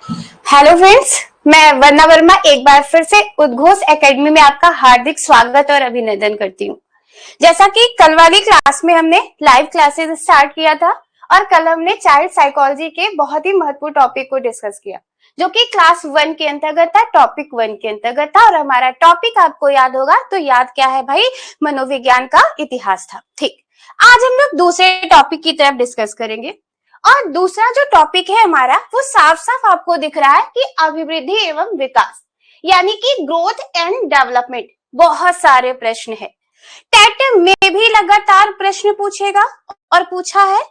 Hello friends, मैं वरना वर्मा एक बार फिर से उद्घोष एकेडमी में आपका हार्दिक स्वागत और अभिनंदन करती हूँ। जैसा कि कल वाली क्लास में हमने लाइव क्लासेस स्टार्ट किया था और कल हमने चाइल्ड साइकोलॉजी के बहुत ही महत्वपूर्ण टॉपिक को डिस्कस किया, जो कि क्लास 1 के अंतर्गत था, टॉपिक 1 के अंतर्गत था। और हमारा टॉपिक आपको याद होगा, तो याद क्या है भाई? मनोविज्ञान का इतिहास था। ठीक, आज हम लोग दूसरे टॉपिक की तरफ डिस्कस करेंगे। और दूसरा जो टॉपिक है हमारा, वो साफ साफ आपको दिख रहा है कि अभिवृद्धि एवं विकास, यानी कि ग्रोथ एंड डेवलपमेंट। बहुत सारे प्रश्न है, टेट में भी लगातार प्रश्न पूछेगा और पूछा है।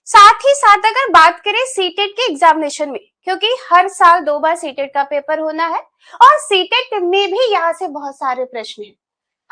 साथ ही साथ अगर बात करें सीटेट के एग्जामिनेशन में, क्योंकि हर साल 2 बार सीटेट का पेपर होना है और सीटेट में भी यहाँ से बहुत सारे प्रश्न है।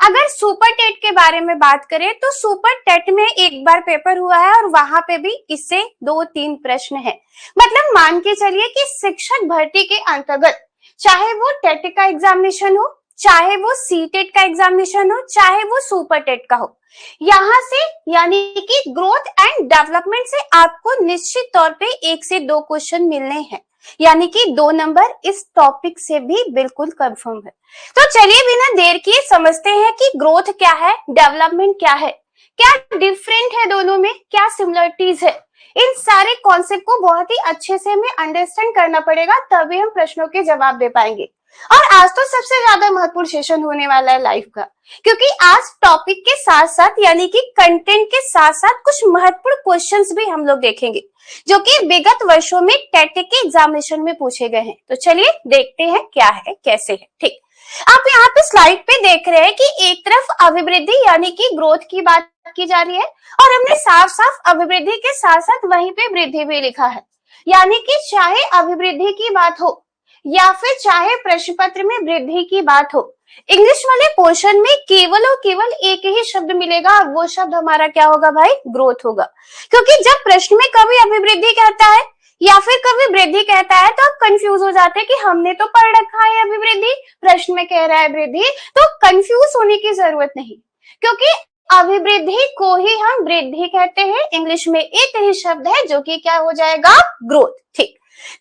अगर सुपर टेट के बारे में बात करें तो सुपर टेट में एक बार पेपर हुआ है और वहां पे भी इससे 2-3 प्रश्न है। मतलब मान के चलिए कि शिक्षक भर्ती के अंतर्गत, चाहे वो टेट का एग्जामिनेशन हो, चाहे वो सीटेट का एग्जामिनेशन हो, चाहे वो सुपर टेट का हो, यहाँ से यानी कि ग्रोथ एंड डेवलपमेंट से आपको निश्चित तौर पे 1 से 2 क्वेश्चन मिलने हैं, यानी कि 2 नंबर इस टॉपिक से भी बिल्कुल कंफर्म है। तो चलिए बिना देर किए समझते हैं कि ग्रोथ क्या है, डेवलपमेंट क्या है, क्या डिफरेंट है दोनों में, क्या सिमिलरिटीज है। इन सारे कॉन्सेप्ट को बहुत ही अच्छे से हमें अंडरस्टैंड करना पड़ेगा, तभी हम प्रश्नों के जवाब दे पाएंगे। और आज तो सबसे ज्यादा महत्वपूर्ण सेशन होने वाला है लाइव का, क्योंकि आज टॉपिक के साथ साथ यानी कि कंटेंट के साथ साथ कुछ महत्वपूर्ण क्वेश्चंस भी हम लोग देखेंगे, जो कि विगत वर्षों में टेट के एग्जामिनेशन में पूछे गए हैं। तो चलिए देखते हैं क्या है, कैसे है। ठीक, आप यहाँ पे स्लाइड पे देख रहे हैं कि एक तरफ अभिवृद्धि यानी कि ग्रोथ की बात की जा रही है और हमने साफ साफ अभिवृद्धि के साथ साथ वहीं पे वृद्धि भी लिखा है, यानी कि चाहे अभिवृद्धि की बात हो या फिर चाहे प्रश्न पत्र में वृद्धि की बात हो, इंग्लिश वाले पोर्शन में केवल और केवल एक ही शब्द मिलेगा, वो शब्द हमारा क्या होगा भाई? ग्रोथ होगा। क्योंकि जब प्रश्न में कभी अभिवृद्धि कहता है या फिर कभी वृद्धि कहता है तो आप कंफ्यूज हो जाते हैं कि हमने तो पढ़ रखा है अभिवृद्धि, प्रश्न में कह रहा है वृद्धि, तो कंफ्यूज होने की जरूरत नहीं, क्योंकि अभिवृद्धि को ही हम वृद्धि कहते हैं। इंग्लिश में एक ही शब्द है जो कि क्या हो जाएगा? ग्रोथ। ठीक,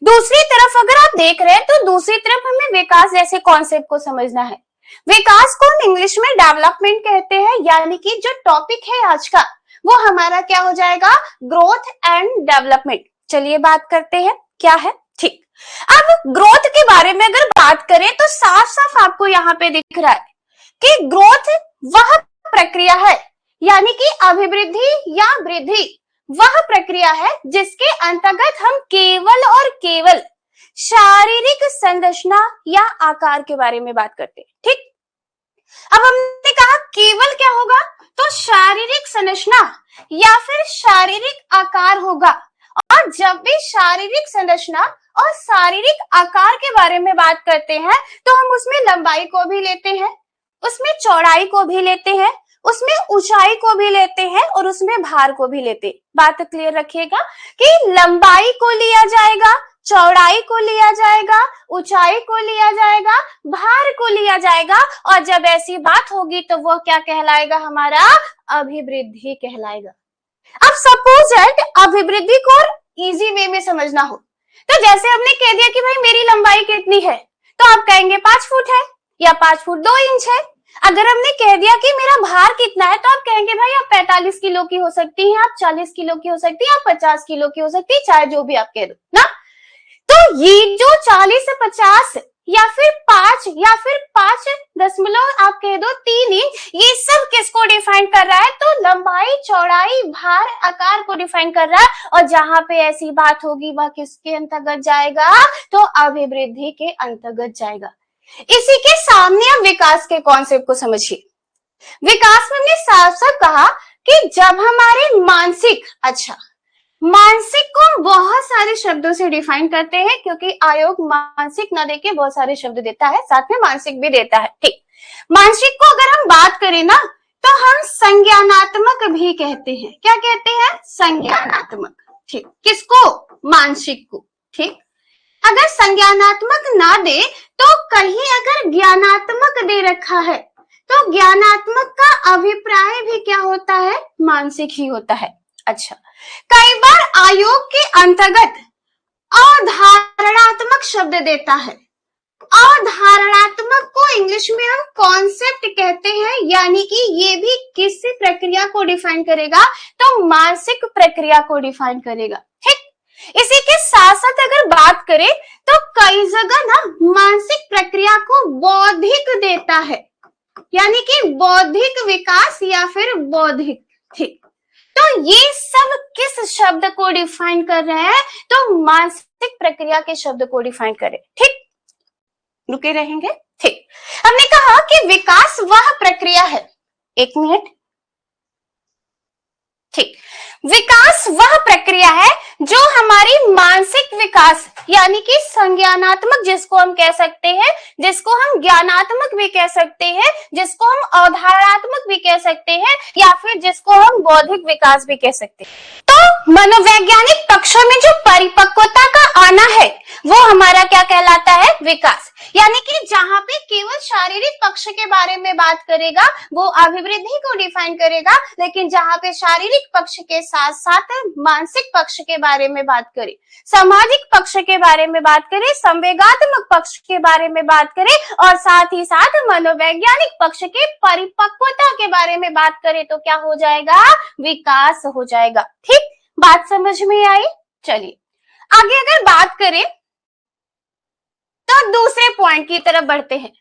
दूसरी तरफ अगर आप देख रहे हैं तो दूसरी तरफ हमें विकास जैसे कॉन्सेप्ट को समझना है। विकास को हम इंग्लिश में डेवलपमेंट कहते हैं, यानी कि जो टॉपिक है आज का वो हमारा क्या हो जाएगा? Growth and development. चलिए बात करते हैं क्या है। ठीक, अब ग्रोथ के बारे में अगर बात करें तो साफ साफ आपको यहाँ पे दिख रहा है कि ग्रोथ वह प्रक्रिया है, यानी कि अभिवृद्धि या वृद्धि वह प्रक्रिया है जिसके अंतर्गत हम केवल और केवल शारीरिक संरचना या आकार के बारे में बात करते हैं। ठीक, अब हमने कहा केवल क्या होगा, तो शारीरिक संरचना या फिर शारीरिक आकार होगा। और जब भी शारीरिक संरचना और शारीरिक आकार के बारे में बात करते हैं तो हम उसमें लंबाई को भी लेते हैं, उसमें चौड़ाई को भी लेते हैं, उसमें ऊंचाई को भी लेते हैं और उसमें भार को भी लेते हैं। बात क्लियर रखिएगा कि लंबाई को लिया जाएगा, चौड़ाई को लिया जाएगा, ऊंचाई को लिया जाएगा, भार को लिया जाएगा, और जब ऐसी बात होगी तो वो क्या कहलाएगा? हमारा अभिवृद्धि कहलाएगा। अब सपोज दैट अभिवृद्धि को इजी वे में समझना हो, तो जैसे हमने कह दिया कि भाई मेरी लंबाई कितनी है, तो आप कहेंगे 5 फुट है या 5 फुट 2 इंच है। अगर हमने कह दिया कि मेरा भार कितना है, तो आप कहेंगे भाई आप 45 किलो की हो सकती हैं, आप 40 किलो की हो सकती है, आप 50 किलो की हो सकती है, चाहे जो भी आप कह दो ना। तो ये जो 40 से 50 या फिर 5 या फिर 5 आप कह दो 3 इंच, ये सब किसको डिफाइन कर रहा है? तो लंबाई, चौड़ाई, भार, आकार को डिफाइन कर रहा है। और जहां पे ऐसी बात होगी वह किसके अंतर्गत जाएगा? तो अभिवृद्धि के अंतर्गत जाएगा। इसी के सामने अब विकास के कॉन्सेप्ट को समझिए। विकास में हमने साफ साफ कहा कि जब हमारे मानसिक को हम बहुत सारे शब्दों से डिफाइन करते हैं, क्योंकि आयोग मानसिक न देके बहुत सारे शब्द देता है, साथ में मानसिक भी देता है। ठीक, मानसिक को अगर हम बात करें ना तो हम संज्ञानात्मक भी कहते हैं। क्या कहते हैं? संज्ञानात्मक। ठीक, किसको? मानसिक को। ठीक, अगर संज्ञानात्मक ना दे तो कहीं अगर ज्ञानात्मक दे रखा है तो ज्ञानात्मक का अभिप्राय भी क्या होता है? मानसिक ही होता है। अच्छा, कई बार आयोग के अंतर्गत अधारणात्मक शब्द देता है। अवधारणात्मक को इंग्लिश में हम कॉन्सेप्ट कहते हैं, यानी कि ये भी किसी प्रक्रिया को डिफाइन करेगा, तो मानसिक प्रक्रिया को डिफाइन करेगा। ठीक, इसी के साथ साथ अगर बात करें तो कई जगह ना मानसिक प्रक्रिया को बौद्धिक देता है, यानी कि बौद्धिक विकास या फिर बौद्धिक। ठीक, तो ये सब किस शब्द को डिफाइन कर रहे हैं? तो मानसिक प्रक्रिया के शब्द को डिफाइन करें। ठीक, रुके रहेंगे। ठीक, हमने कहा कि विकास वह प्रक्रिया है, एक मिनट। ठीक, विकास वह प्रक्रिया है जो हमारी मानसिक विकास यानी कि संज्ञानात्मक, जिसको हम कह सकते हैं, जिसको हम ज्ञानात्मक भी कह सकते हैं, जिसको हम अवधारणात्मक भी कह सकते हैं, या फिर जिसको हम बौद्धिक विकास भी कह सकते हैं। तो मनोवैज्ञानिक पक्षों में जो परिपक्वता का आना है वो हमारा क्या कहलाता है? विकास। यानी कि जहां पे केवल शारीरिक पक्ष के बारे में बात करेगा वो अभिवृद्धि को डिफाइन करेगा, लेकिन जहां पे शारीरिक पक्ष के साथ साथ मानसिक पक्ष के बारे में बात करें, सामाजिक पक्ष के बारे में बात करें, संवेगात्मक पक्ष के बारे में बात करें और साथ ही साथ मनोवैज्ञानिक पक्ष के परिपक्वता के बारे में बात करें तो क्या हो जाएगा? विकास हो जाएगा। ठीक, बात समझ में आई? चलिए आगे अगर बात करें तो दूसरे पॉइंट की तरफ बढ़ते हैं।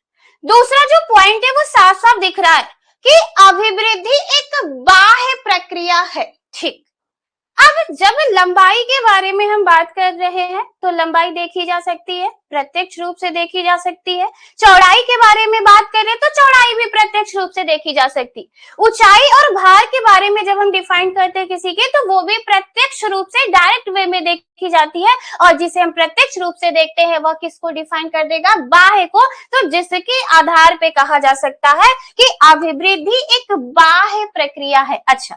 दूसरा जो पॉइंट है वो साफ साफ दिख रहा है कि अभिवृद्धि एक बाह्य प्रक्रिया है। ठीक, अब जब लंबाई के बारे में हम बात कर रहे हैं तो लंबाई देखी जा सकती है, प्रत्यक्ष रूप से देखी जा सकती है। चौड़ाई के बारे में बात करें तो चौड़ाई भी प्रत्यक्ष रूप से देखी जा सकती। ऊंचाई और भार के बारे में जब हम डिफाइन करते हैं किसी के, तो वो भी प्रत्यक्ष रूप से डायरेक्ट वे में देखी जाती है, और जिसे हम प्रत्यक्ष रूप से देखते हैं वह किसको डिफाइन कर देगा? बाह्य को। तो जिसके आधार पे कहा जा सकता है कि अभिवृद्धि एक बाह्य प्रक्रिया है। अच्छा,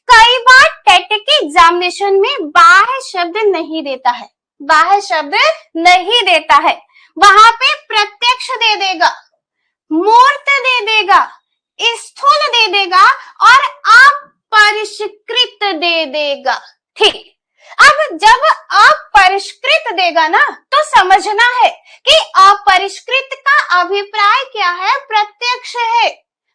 कई बार टेट के एग्जामिनेशन में बाह्य शब्द नहीं देता है, बाह्य शब्द नहीं देता है, वहां पे प्रत्यक्ष दे देगा, मूर्त दे देगा, स्थूल दे देगा और अपरिष्कृत दे देगा। ठीक, अब जब अपरिष्कृत देगा ना तो समझना है कि अपरिष्कृत का अभिप्राय क्या है? प्रत्यक्ष है,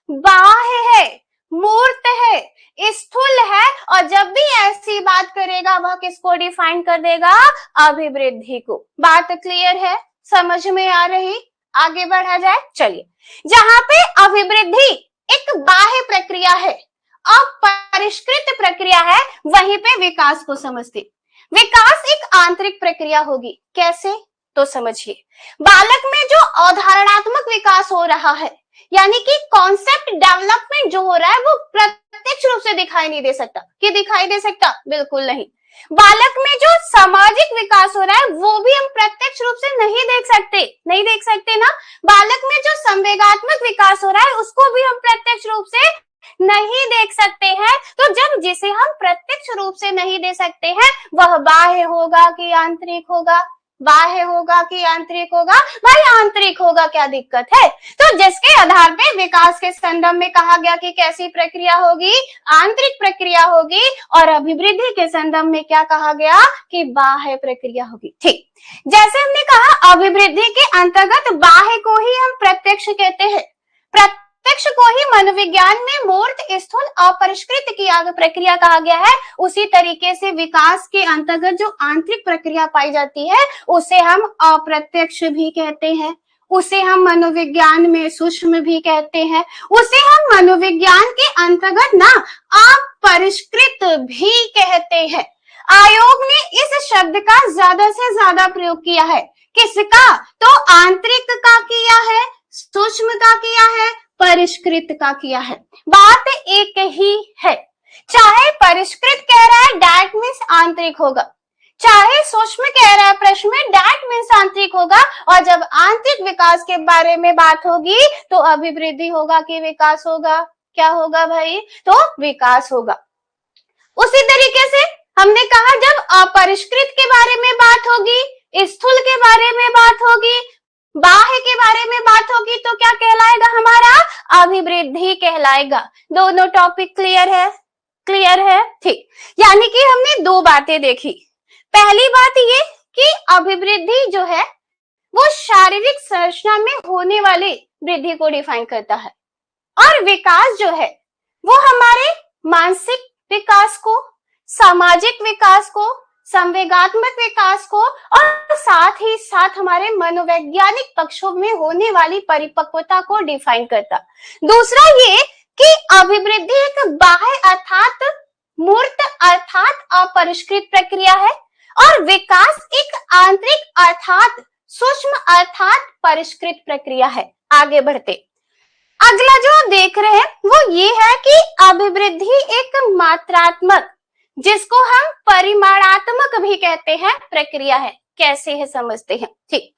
बाह्य है, मूर्त है, स्थूल है, और जब भी ऐसी बात करेगा वह किसको डिफाइन कर देगा? अभिवृद्धि को। बात क्लियर है? समझ में आ रही? आगे बढ़ा जाए। चलिए, जहां पे अभिवृद्धि एक बाह्य प्रक्रिया है, अपरिष्कृत प्रक्रिया है, वहीं पे विकास को समझते। विकास एक आंतरिक प्रक्रिया होगी। कैसे? तो समझिए, बालक में जो अवधारणात्मक विकास हो रहा है, यानी कि कॉन्सेप्ट डेवलपमेंट जो हो रहा है, वो प्रत्यक्ष रूप से दिखाई नहीं दे सकता। कि दिखाई दे सकता? बिल्कुल नहीं। बालक में जो सामाजिक विकास हो रहा है वो भी हम प्रत्यक्ष रूप से नहीं देख सकते, नहीं देख सकते ना। बालक में जो संवेगात्मक विकास हो रहा है उसको भी हम प्रत्यक्ष रूप से नहीं देख सकते हैं। तो जब जिसे हम प्रत्यक्ष रूप से नहीं दे सकते हैं वह बाह्य होगा कि आंतरिक होगा? बाह्य होगा कि आंतरिक होगा? भाई आंतरिक होगा, क्या दिक्कत है? तो जिसके आधार पे विकास के संदर्भ में कहा गया कि कैसी प्रक्रिया होगी? आंतरिक प्रक्रिया होगी, और अभिवृद्धि के संदर्भ में क्या कहा गया? कि बाह्य प्रक्रिया होगी। ठीक, जैसे हमने कहा अभिवृद्धि के अंतर्गत बाह्य को ही हम प्रत्यक्ष कहते हैं, प्रत्यक्ष को ही मनोविज्ञान में मूर्त, स्थूल, अपरिष्कृत की प्रक्रिया कहा गया है। उसी तरीके से विकास के अंतर्गत जो आंतरिक प्रक्रिया पाई जाती है उसे हम अप्रत्यक्ष भी कहते हैं, उसे हम मनोविज्ञान में सूक्ष्म भी कहते हैं, उसे हम मनोविज्ञान के अंतर्गत ना अपरिष्कृत भी कहते हैं। आयोग ने इस शब्द का ज्यादा से ज्यादा प्रयोग किया है। किसका? तो आंतरिक का किया है, सूक्ष्म का किया है, परिष्कृत का किया है। बात एक ही है। चाहे परिष्कृत कह रहा है दैट मीन्स आंतरिक होगा, चाहे सूक्ष्म कह रहा है प्रश्न में दैट मीन्स आंतरिक होगा, और जब आंतरिक विकास के बारे में बात होगी तो अभिवृद्धि होगा कि विकास होगा? क्या होगा भाई? तो विकास होगा। उसी तरीके से हमने कहा जब अपरिष्कृत के बारे में बात होगी, स्थूल के बारे में बात होगी, बाह्य के बारे में बात होगी तो क्या कहलाएगा? हमारा अभिवृद्धि कहलाएगा। दोनों टॉपिक क्लियर है? क्लियर है? ठीक, यानी कि हमने दो बातें देखी। पहली बात ये कि अभिवृद्धि जो है वो शारीरिक संरचना में होने वाली वृद्धि को डिफाइन करता है। और विकास जो है वो हमारे मानसिक विकास को, सामाजिक विकास को, संवेगात्मक विकास को और साथ ही साथ हमारे मनोवैज्ञानिक पक्षों में होने वाली परिपक्वता को डिफाइन करता। दूसरा ये कि अभिवृद्धि एक बाह्य अर्थात मूर्त अर्थात अपरिष्कृत प्रक्रिया है और विकास एक आंतरिक अर्थात सूक्ष्म अर्थात परिष्कृत प्रक्रिया है। आगे बढ़ते, अगला जो देख रहे हैं वो ये है कि अभिवृद्धि एक मात्रात्मक, जिसको हम परिमाणात्मक भी कहते हैं, प्रक्रिया है। कैसे है समझते हैं। ठीक,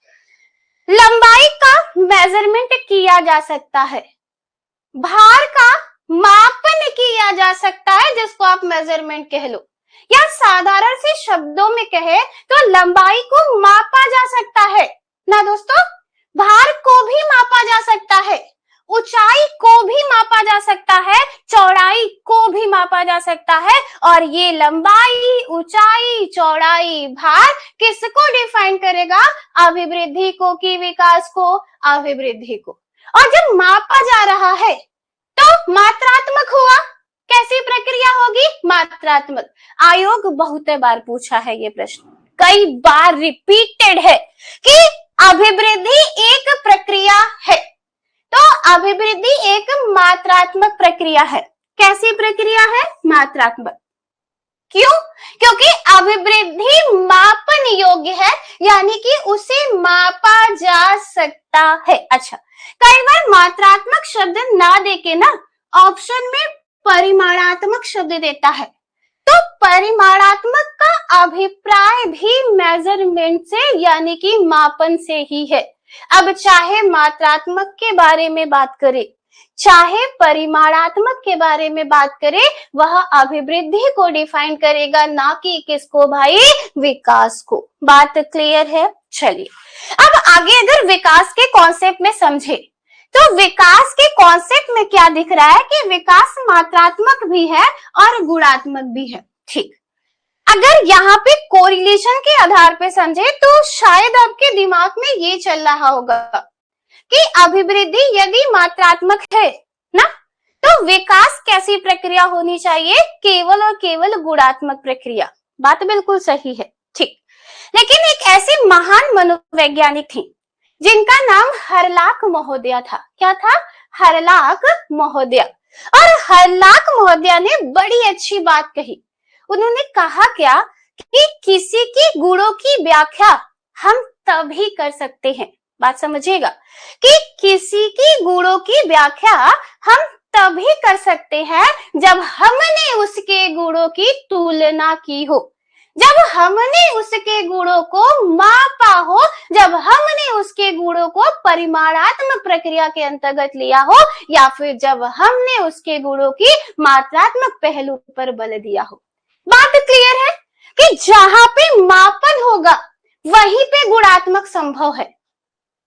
लंबाई का मेजरमेंट किया जा सकता है, भार का मापन किया जा सकता है, जिसको आप मेजरमेंट कह लो, या साधारण से शब्दों में कहे तो लंबाई को मापा जा सकता है ना दोस्तों, भार को भी मापा जा सकता है, ऊंचाई को भी मापा जा सकता है, चौड़ाई को भी मापा जा सकता है। और ये लंबाई, ऊंचाई, चौड़ाई, भार किसको डिफाइन करेगा? अभिवृद्धि को कि विकास को? अभिवृद्धि को। और जब मापा जा रहा है तो मात्रात्मक हुआ। कैसी प्रक्रिया होगी? मात्रात्मक। आयोग बहुत बार पूछा है ये प्रश्न, कई बार रिपीटेड है कि अभिवृद्धि एक प्रक्रिया है। तो अभिवृद्धि एक मात्रात्मक प्रक्रिया है। कैसी प्रक्रिया है? मात्रात्मक। क्यों? क्योंकि अभिवृद्धि मापन योग्य है, यानी कि उसे मापा जा सकता है। अच्छा, कई बार मात्रात्मक शब्द ना देके ना ऑप्शन में परिमाणात्मक शब्द देता है, तो परिमाणात्मक का अभिप्राय भी मेजरमेंट से यानी कि मापन से ही है। अब चाहे मात्रात्मक के बारे में बात करें, चाहे परिमाणात्मक के बारे में बात करें, वह अभिवृद्धि को डिफाइन करेगा, ना कि किसको भाई? विकास को। बात क्लियर है? चलिए अब आगे अगर विकास के कॉन्सेप्ट में समझे तो विकास के कॉन्सेप्ट में क्या दिख रहा है कि विकास मात्रात्मक भी है और गुणात्मक भी है। ठीक, अगर यहाँ पे कोरिलेशन के आधार पे समझे तो शायद आपके दिमाग में ये चल रहा होगा कि अभिवृद्धि यदि मात्रात्मक है ना, तो विकास कैसी प्रक्रिया होनी चाहिए? केवल और केवल गुणात्मक प्रक्रिया। बात बिल्कुल सही है। ठीक, लेकिन एक ऐसी महान मनोवैज्ञानिक थी जिनका नाम हरलाक महोदया था। क्या था? हरलाक महोदया। और हरलाक महोदया ने बड़ी अच्छी बात कही। उन्होंने कहा क्या कि किसी की गुणों की व्याख्या हम तभी कर सकते हैं, बात समझिएगा, कि किसी की गुणों की व्याख्या हम तभी कर सकते हैं जब हमने उसके गुणों की तुलना की हो, जब हमने उसके गुणों को मापा हो, जब हमने उसके गुणों को परिमाणात्मक प्रक्रिया के अंतर्गत लिया हो, या फिर जब हमने उसके गुणों की मात्रात्मक पहलू पर बल दिया हो। बात क्लियर है कि जहां पे मापन होगा वहीं पे गुणात्मक संभव है,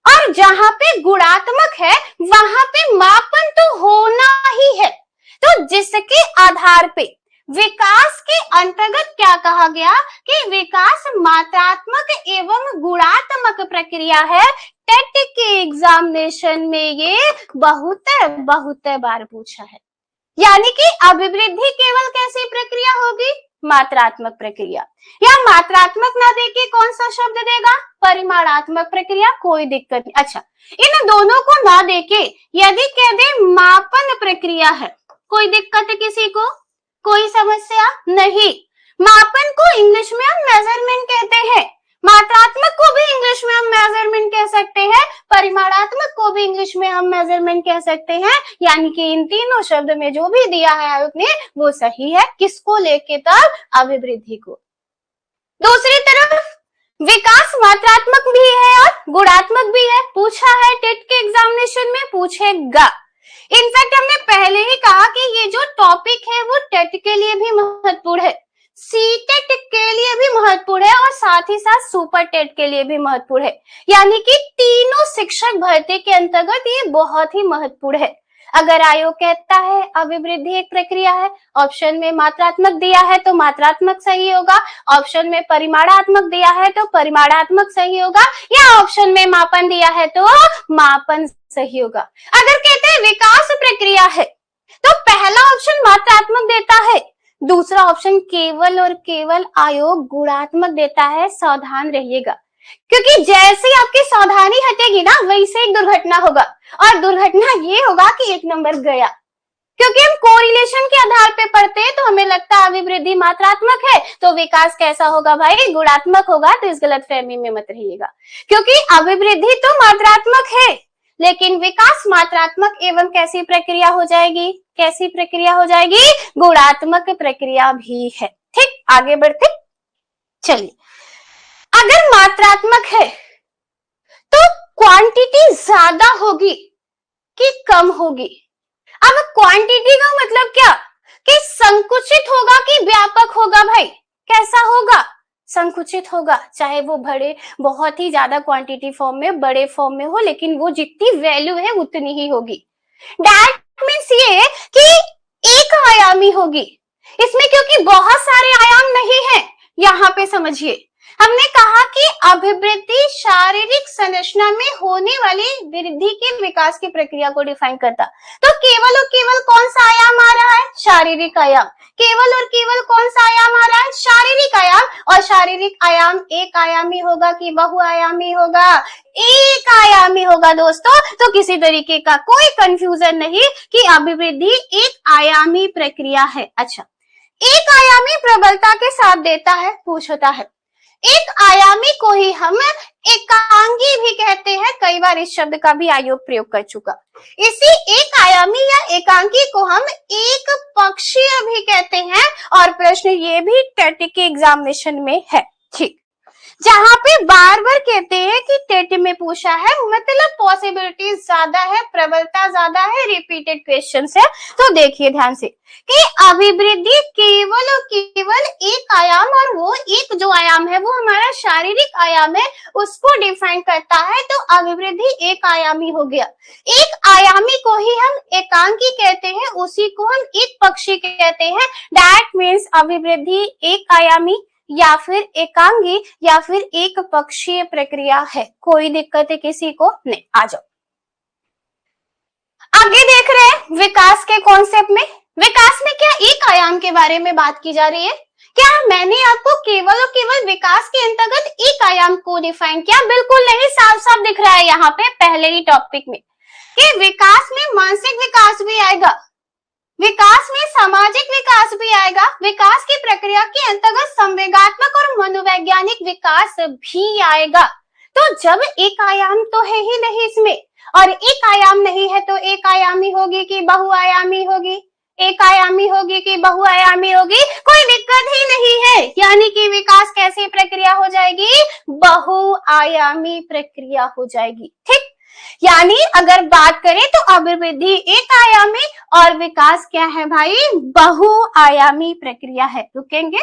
और जहां पे गुणात्मक है वहां पे मापन तो होना ही है। तो जिसके आधार पे विकास के अंतर्गत क्या कहा गया कि विकास मात्रात्मक एवं गुणात्मक प्रक्रिया है। टेट के एग्जामिनेशन में ये बहुत बार पूछा है। यानी कि अभिवृद्धि केवल कैसी प्रक्रिया होगी? मात्रात्मक प्रक्रिया। या मात्रात्मक ना देके कौन सा शब्द देगा? परिमाणात्मक प्रक्रिया। कोई दिक्कत नहीं। अच्छा, इन दोनों को ना देके यदि कह दे मापन प्रक्रिया है, कोई दिक्कत है किसी को? कोई समस्या नहीं। मापन को इंग्लिश में हम मेजरमेंट कहते हैं, मात्रात्मक को भी इंग्लिश में हम मेजरमेंट कह सकते हैं, परिमाणात्मक को भी इंग्लिश में हम मेजरमेंट कह सकते हैं। यानी कि इन तीनों शब्द में जो भी दिया है आयोग ने वो सही है। किसको लेके? तब अभिवृद्धि को। दूसरी तरफ विकास मात्रात्मक भी है और गुणात्मक भी है। पूछा है, टेट के एग्जामिनेशन में पूछेगा। इनफैक्ट हमने पहले ही कहा कि ये जो टॉपिक है वो टेट के लिए भी महत्वपूर्ण है, सीटेट के लिए भी महत्वपूर्ण है और साथ ही साथ सुपर टेट के लिए भी महत्वपूर्ण है। यानी कि तीनों शिक्षक भर्ती के अंतर्गत ये बहुत ही महत्वपूर्ण है। अगर आयोग कहता है अभिवृद्धि एक प्रक्रिया है, ऑप्शन में मात्रात्मक दिया है तो मात्रात्मक सही होगा, ऑप्शन में परिमाणात्मक दिया है तो परिमाणात्मक सही होगा, या ऑप्शन में मापन दिया है तो मापन सही होगा। अगर कहते हैं विकास प्रक्रिया है तो पहला ऑप्शन मात्रात्मक देता है, दूसरा ऑप्शन केवल और केवल आयोग गुणात्मक देता है। सावधान रहिएगा, क्योंकि जैसे आपकी सावधानी हटेगी ना वैसे एक दुर्घटना होगा, और दुर्घटना ये होगा कि 1 नंबर गया। क्योंकि हम कोरिलेशन के आधार पे पढ़ते हैं तो हमें लगता है अभिवृद्धि मात्रात्मक है तो विकास कैसा होगा भाई, गुणात्मक होगा। तो इस गलतफहमी में मत रहिएगा, क्योंकि अभिवृद्धि तो मात्रात्मक है लेकिन विकास मात्रात्मक एवं कैसी प्रक्रिया हो जाएगी, कैसी प्रक्रिया हो जाएगी, गुणात्मक प्रक्रिया भी है। ठीक, आगे बढ़ते चलिए। अगर मात्रात्मक है तो क्वांटिटी ज्यादा होगी कि कम होगी? अब क्वांटिटी का मतलब क्या, कि संकुचित होगा कि व्यापक होगा भाई? कैसा होगा, संकुचित होगा। चाहे वो बड़े बहुत ही ज्यादा क्वांटिटी फॉर्म में, बड़े फॉर्म में हो, लेकिन वो जितनी वैल्यू है उतनी ही होगी। दैट मीन्स ये कि एक आयामी होगी इसमें, क्योंकि बहुत सारे आयाम नहीं है। यहाँ पे समझिए, हमने कहा कि अभिवृद्धि शारीरिक संरचना में होने वाली वृद्धि के विकास की प्रक्रिया को डिफाइन करता। तो केवल और केवल कौन सा आयाम आ रहा है, शारीरिक आयाम। केवल और केवल कौन सा आयाम आ रहा है, शारीरिक आयाम। और शारीरिक आयाम एक आयामी होगा कि बहुआयामी होगा? एक आयामी होगा दोस्तों। तो किसी तरीके का कोई कंफ्यूजन नहीं कि अभिवृद्धि एक आयामी प्रक्रिया है। अच्छा, एक आयामी प्रबलता के साथ देता है, पूछता है। एक आयामी को ही हम एकांगी भी कहते हैं, कई बार इस शब्द का भी आयोग प्रयोग कर चुका। इसी एक आयामी या एकांकी को हम एक पक्षीय भी कहते हैं, और प्रश्न ये भी टेट के एग्जामिनेशन में है। ठीक, जहां पे बार बार कहते हैं कि टेट में पूछा है, मतलब पॉसिबिलिटी ज्यादा है, प्रबलता ज्यादा है, रिपीटेड क्वेश्चन है। तो देखिए ध्यान से कि अभिवृद्धि केवल और केवल एक आयाम, और वो एक जो आयाम है वो हमारा शारीरिक आयाम है, उसको डिफाइन करता है। तो अभिवृद्धि एक आयामी हो गया। एक आयामी को ही हम एकांकी कहते हैं, उसी को हम एक पक्षी कहते हैं। दैट मीन्स अभिवृद्धि एक आयामी या फिर एकांगी या फिर एक पक्षीय प्रक्रिया है। कोई दिक्कत है किसी को? नहीं। आ जाओ, आगे देख रहे हैं विकास के कॉन्सेप्ट में। विकास में क्या एक आयाम के बारे में बात की जा रही है? क्या मैंने आपको केवल और केवल विकास के अंतर्गत एक आयाम को डिफाइन किया? बिल्कुल नहीं, साफ साफ दिख रहा है यहाँ पे पहले ही टॉपिक में कि विकास में मानसिक विकास भी आएगा, विकास में सामाजिक विकास भी आएगा, विकास की प्रक्रिया के अंतर्गत संवेगात्मक और मनोवैज्ञानिक विकास भी आएगा। तो जब एक आयाम तो है ही नहीं इसमें, और एक आयाम नहीं है तो एक आयामी होगी कि बहुआयामी होगी, एक आयामी होगी कि बहुआयामी होगी, कोई दिक्कत ही नहीं है। यानी कि विकास कैसी प्रक्रिया हो जाएगी? बहुआयामी प्रक्रिया हो जाएगी। ठीक, यानी अगर बात करें तो अभिवृद्धि एक आयामी और विकास क्या है भाई? बहुआयामी प्रक्रिया है। रुकेंगे,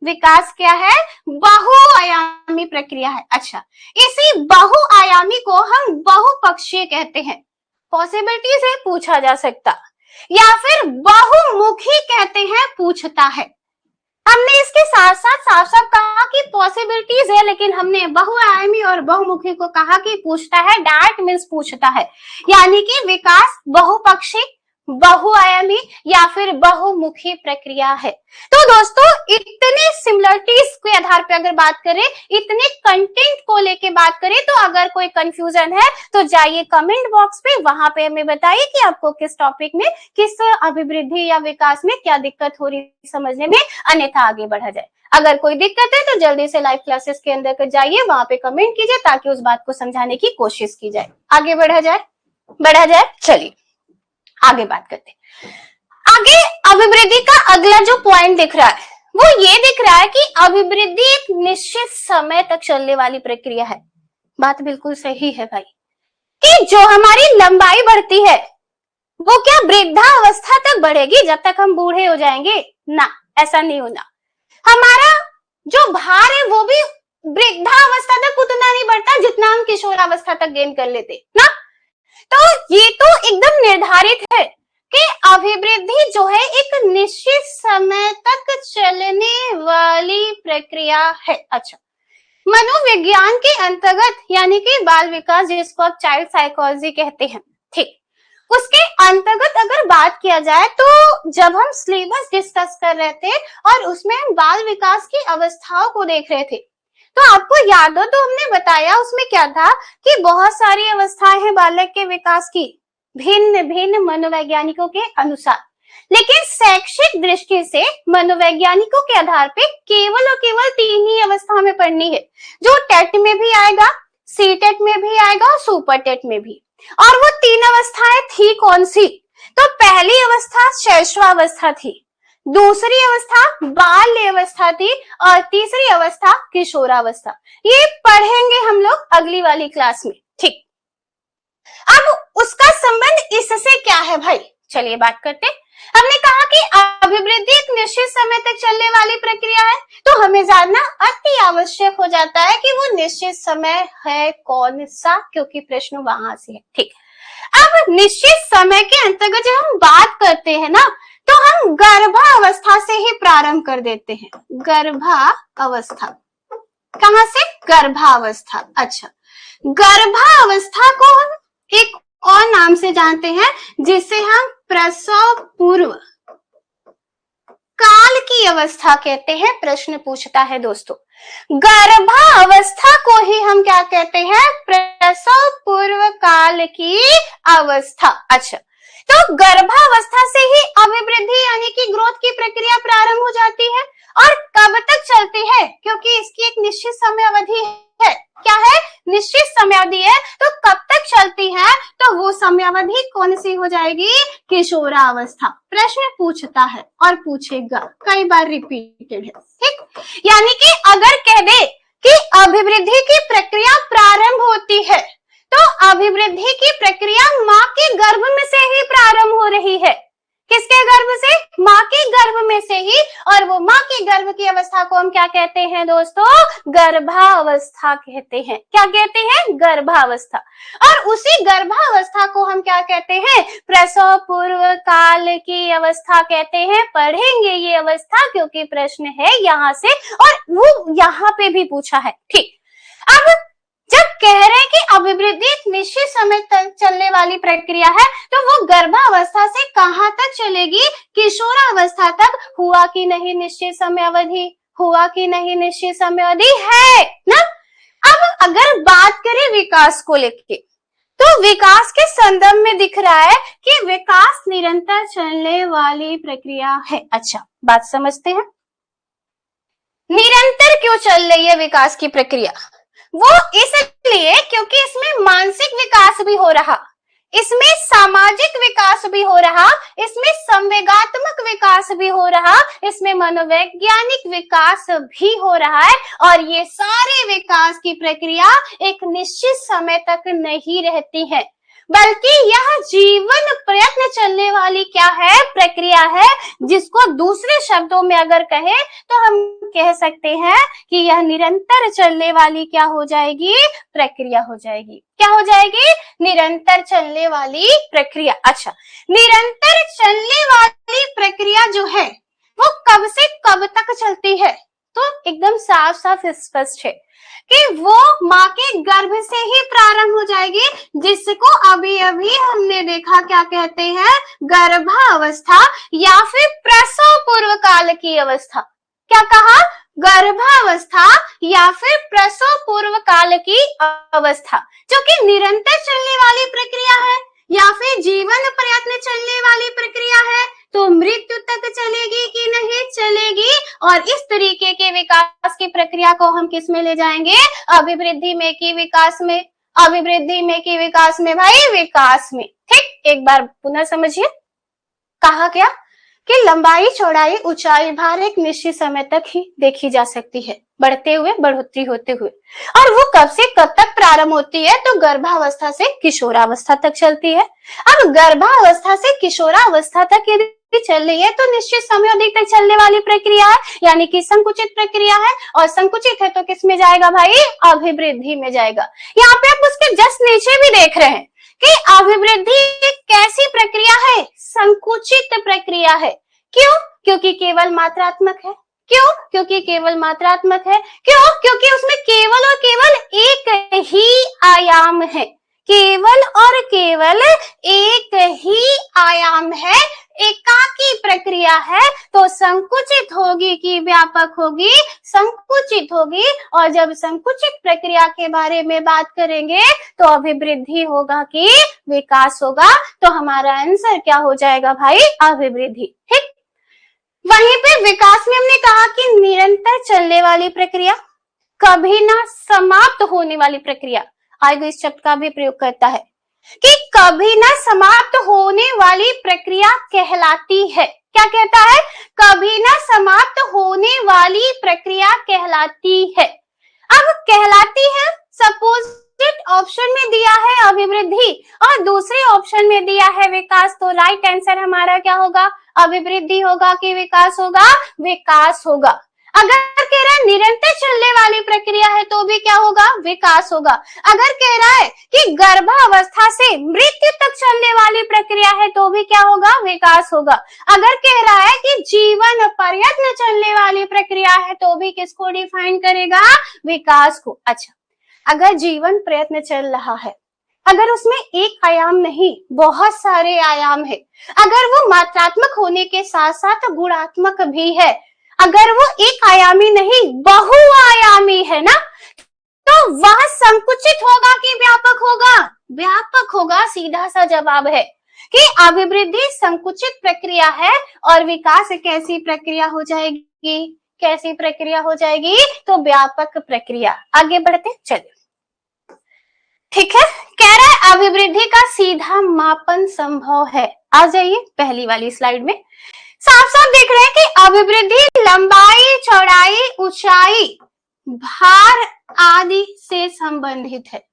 विकास क्या है? बहुआयामी प्रक्रिया है। अच्छा, इसी बहुआयामी को हम बहुपक्षीय कहते हैं। पॉसिबिलिटी से पूछा जा सकता, या फिर बहुमुखी कहते हैं, पूछता है। हमने इसके साथ साथ साफ साफ कहा कि पॉसिबिलिटीज है, लेकिन हमने बहुआयामी और बहुमुखी को कहा कि पूछता है। दैट मीन्स पूछता है, यानी कि विकास बहुपक्षी, बहुआयामी या फिर बहुमुखी प्रक्रिया है। तो दोस्तों इतने सिमिलरिटीज के आधार पे अगर बात करें, इतने कंटेंट को लेके बात करें, तो अगर कोई कंफ्यूजन है तो जाइए कमेंट बॉक्स पे, वहां पे हमें बताइए कि आपको किस टॉपिक में, किस अभिवृद्धि या विकास में क्या दिक्कत हो रही समझने में, अन्यथा आगे बढ़ा जाए। अगर कोई दिक्कत है तो जल्दी से लाइव क्लासेस के अंदर जाइए, वहां पे कमेंट कीजिए ताकि उस बात को समझाने की कोशिश की जाए, आगे बढ़ा जाए। चलिए आगे बात करते हैं। आगे अभिवृद्धि का अगला जो पॉइंट दिख रहा है वो ये दिख रहा है कि अभिवृद्धि एक निश्चित समय तक चलने वाली प्रक्रिया है। बात बिल्कुल सही है भाई, कि जो हमारी लंबाई बढ़ती है वो क्या वृद्धावस्था तक बढ़ेगी जब तक हम बूढ़े हो जाएंगे? ना, ऐसा नहीं होना। हमारा जो भार है वो भी वृद्धावस्था तक उतना नहीं बढ़ता जितना हम किशोरावस्था तक गेन कर लेते ना। तो ये तो एकदम निर्धारित है कि अभिवृद्धि जो है एक निश्चित समय तक चलने वाली प्रक्रिया है। अच्छा, मनोविज्ञान के अंतर्गत यानी कि बाल विकास, जिसको आप चाइल्ड साइकोलॉजी कहते हैं, ठीक, उसके अंतर्गत अगर बात किया जाए तो जब हम सिलेबस डिस्कस कर रहे थे और उसमें हम बाल विकास की अवस्थाओं को देख रहे थे, तो आपको याद हो तो हमने बताया उसमें क्या था कि बहुत सारी अवस्थाएं हैं बालक के विकास की, भिन्न भिन्न मनोवैज्ञानिकों के अनुसार, लेकिन शैक्षिक दृष्टि से मनोवैज्ञानिकों के आधार पे केवल और केवल 3 ही अवस्था में पढ़नी है, जो टेट में भी आएगा, सी टेट में भी आएगा और सुपर टेट में भी। और वो 3 अवस्थाएं थी कौन सी? तो पहली अवस्था शैशवावस्था थी, दूसरी अवस्था बाल्य अवस्था थी और तीसरी अवस्था किशोरावस्था। ये पढ़ेंगे हम लोग अगली वाली क्लास में, ठीक। अब उसका संबंध इससे क्या है भाई, चलिए बात करते हैं। हमने कहा कि अभिवृद्धि एक निश्चित समय तक चलने वाली प्रक्रिया है, तो हमें जानना अति आवश्यक हो जाता है कि वो निश्चित समय है कौन सा, क्योंकि प्रश्न वहां से है, ठीक। अब निश्चित समय के अंतर्गत जब हम बात करते हैं ना, तो हम गर्भावस्था से ही प्रारंभ कर देते हैं। गर्भावस्था, कहां से? गर्भावस्था। अच्छा, गर्भावस्था को हम एक और नाम से जानते हैं, जिसे हम प्रसव पूर्व काल की अवस्था कहते हैं। प्रश्न पूछता है दोस्तों, गर्भावस्था को ही हम क्या कहते हैं? प्रसव पूर्व काल की अवस्था। अच्छा, तो गर्भावस्था से ही अभिवृद्धि यानी कि ग्रोथ की प्रक्रिया प्रारंभ हो जाती है। और कब तक चलती है? क्योंकि इसकी एक निश्चित समय अवधि है। क्या है? निश्चित समय अवधि है। तो कब तक चलती है? तो वो समय अवधि कौन सी हो जाएगी? किशोरावस्था। प्रश्न पूछता है और पूछेगा, कई बार रिपीटेड है, ठीक। यानी कि अगर कह दे कि अभिवृद्धि की प्रक्रिया प्रारंभ होती है, तो अभिवृद्धि की प्रक्रिया माँ के गर्भ में से ही प्रारंभ हो रही है। किसके गर्भ से? माँ के गर्भ में से ही। और वो माँ के गर्भ की अवस्था को हम क्या कहते हैं दोस्तों? गर्भावस्था कहते हैं। क्या कहते हैं? गर्भावस्था। और उसी गर्भावस्था को हम क्या कहते हैं? प्रसव पूर्व काल की अवस्था कहते हैं। पढ़ेंगे ये अवस्था, क्योंकि प्रश्न है यहाँ से और वो यहाँ पे भी पूछा है, ठीक। अब जब कह रहे हैं कि अभिवृद्धि एक निश्चित समय तक चलने वाली प्रक्रिया है, तो वो गर्भावस्था से कहां तक चलेगी? किशोरावस्था तक। हुआ कि नहीं निश्चित समय अवधि? हुआ कि नहीं निश्चित समय अवधि? है ना। अब अगर बात करें विकास को लेके, तो विकास के संदर्भ में दिख रहा है कि विकास निरंतर चलने वाली प्रक्रिया है। अच्छा, बात समझते हैं, निरंतर क्यों चल रही है विकास की प्रक्रिया? वो इसलिए क्योंकि इसमें मानसिक विकास भी हो रहा, इसमें सामाजिक विकास भी हो रहा, इसमें संवेगात्मक विकास भी हो रहा, इसमें मनोवैज्ञानिक विकास भी हो रहा है। और ये सारे विकास की प्रक्रिया एक निश्चित समय तक नहीं रहती है, बल्कि यह जीवन प्रयत्न चलने वाली क्या है? प्रक्रिया है, जिसको दूसरे शब्दों में अगर कहे तो हम कह सकते हैं कि यह निरंतर चलने वाली क्या हो जाएगी? प्रक्रिया हो जाएगी। क्या हो जाएगी? निरंतर चलने वाली प्रक्रिया। अच्छा, निरंतर चलने वाली प्रक्रिया जो है वो कब से कब तक चलती है? तो एकदम साफ साफ स्पष्ट है कि वो माँ के गर्भ से ही प्रारंभ हो जाएगी, जिसको अभी अभी हमने देखा क्या कहते हैं? गर्भावस्था या फिर प्रसव पूर्व काल की अवस्था। क्या कहा? गर्भावस्था या फिर प्रसव पूर्व काल की अवस्था, जो कि निरंतर चलने वाली प्रक्रिया है या फिर जीवन प्रयत्न चलने वाली प्रक्रिया है। तो मृत्यु तक चलेगी कि नहीं चलेगी? और इस तरीके के विकास की प्रक्रिया को हम किस में ले जाएंगे? अभिवृद्धि में कि विकास में? अभिवृद्धि में कि विकास में भाई? विकास में, ठीक। एक बार पुनः समझिए, कहा क्या कि लंबाई, चौड़ाई, ऊंचाई, भार एक निश्चित समय तक ही देखी जा सकती है, बढ़ते हुए, बढ़ोतरी होते हुए। और वो कब से कब तक प्रारंभ होती है? तो गर्भावस्था से किशोरावस्था तक चलती है। अब गर्भावस्था से किशोरावस्था तक यदि चल रही है तो निश्चित समय अवधि तक चलने वाली प्रक्रिया है, यानी कि संकुचित प्रक्रिया है। और संकुचित है तो किस में जाएगा भाई? अभिवृद्धि में जाएगा। यहाँ पे आप उसके जस्ट नीचे भी देख रहे हैं कि अभिवृद्धि एक कैसी प्रक्रिया है? संकुचित प्रक्रिया है। क्यों? क्योंकि केवल मात्रात्मक है। क्यों? क्योंकि केवल मात्रात्मक है। क्यों? क्योंकि उसमें केवल और केवल एक ही आयाम है। केवल और केवल एक ही आयाम है, एकाकी प्रक्रिया है, तो संकुचित होगी कि व्यापक होगी? संकुचित होगी। और जब संकुचित प्रक्रिया के बारे में बात करेंगे तो अभिवृद्धि होगा कि विकास होगा। तो हमारा आंसर क्या हो जाएगा भाई? अभिवृद्धि। ठीक। वहीं पे विकास में हमने कहा कि निरंतर चलने वाली प्रक्रिया, कभी ना समाप्त होने वाली प्रक्रिया। आगे इस शब्द का भी प्रयोग करता है कि कभी ना समाप्त होने वाली प्रक्रिया कहलाती है। क्या कहता है? कभी ना समाप्त होने वाली प्रक्रिया कहलाती है। अब कहलाती है, सपोजिट ऑप्शन में दिया है अभिवृद्धि और दूसरे ऑप्शन में दिया है विकास, तो राइट आंसर हमारा क्या होगा? अभिवृद्धि होगा कि विकास होगा? विकास होगा। अगर कह रहा है निरंतर चलने वाली प्रक्रिया है तो भी क्या होगा? विकास होगा। अगर कह रहा है कि गर्भावस्था से मृत्यु तक चलने वाली प्रक्रिया है तो भी क्या होगा? विकास होगा। अगर कह रहा है कि जीवन पर्यंत चलने वाली प्रक्रिया है तो भी किसको डिफाइन करेगा? विकास को। अच्छा, अगर जीवन प्रयत्न चल रहा है, अगर उसमें एक आयाम नहीं बहुत सारे आयाम है, अगर वो मात्रात्मक होने के साथ साथ गुणात्मक भी है, अगर वो एक आयामी नहीं बहुआयामी है ना, तो वह संकुचित होगा कि व्यापक होगा? व्यापक होगा। सीधा सा जवाब है कि अभिवृद्धि संकुचित प्रक्रिया है और विकास कैसी प्रक्रिया हो जाएगी? कैसी प्रक्रिया हो जाएगी? तो व्यापक प्रक्रिया। आगे बढ़ते चलिए। ठीक है, कह रहा है अभिवृद्धि का सीधा मापन संभव है। आ जाइए पहली वाली स्लाइड में। साफ साफ देख रहे हैं कि अभिवृद्धि लंबाई, चौड़ाई, ऊंचाई, भार आदि से संबंधित है।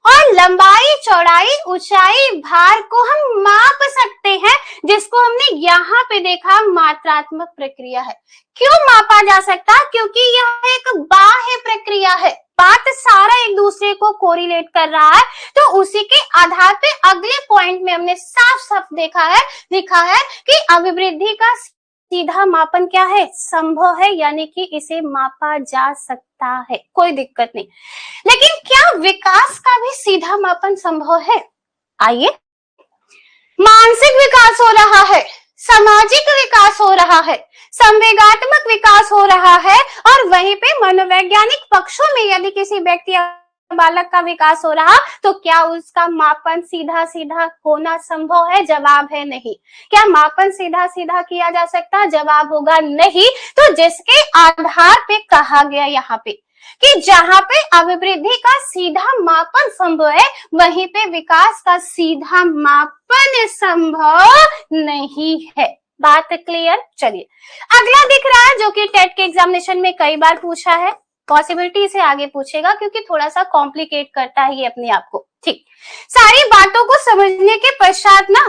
और लंबाई, चौड़ाई, ऊंचाई, भार को हम माप सकते हैं, जिसको हमने यहाँ पे देखा मात्रात्मक प्रक्रिया है। क्यों मापा जा सकता? क्योंकि यह एक बाह्य प्रक्रिया है। बात सारा एक दूसरे को कोरिलेट कर रहा है, तो उसी के आधार पे अगले पॉइंट में हमने साफ साफ लिखा है कि अभिवृद्धि का सीधा मापन क्या है? संभव है, यानी कि इसे मापा जा सकता है, कोई दिक्कत नहीं। लेकिन क्या विकास का भी सीधा मापन संभव है? आइए, मानसिक विकास हो रहा है, सामाजिक विकास हो रहा है, संवेगात्मक विकास हो रहा है, और वहीं पे मनोवैज्ञानिक पक्षों में यदि किसी व्यक्ति या बालक का विकास हो रहा, तो क्या उसका मापन सीधा सीधा होना संभव है? जवाब है नहीं। क्या मापन सीधा सीधा किया जा सकता? जवाब होगा नहीं। तो जिसके आधार पे कहा गया यहाँ पे कि जहां पे अभिवृद्धि का सीधा मापन संभव है, वहीं पे विकास का सीधा मापन संभव नहीं है। बात क्लियर? चलिए अगला दिख रहा है, जो कि टेट के एग्जामिनेशन में कई बार पूछा है, पॉसिबिलिटी से आगे पूछेगा क्योंकि थोड़ा सा कॉम्प्लिकेट करता है ये अपने आप को। ठीक, सारी बातों को समझने के पश्चात ना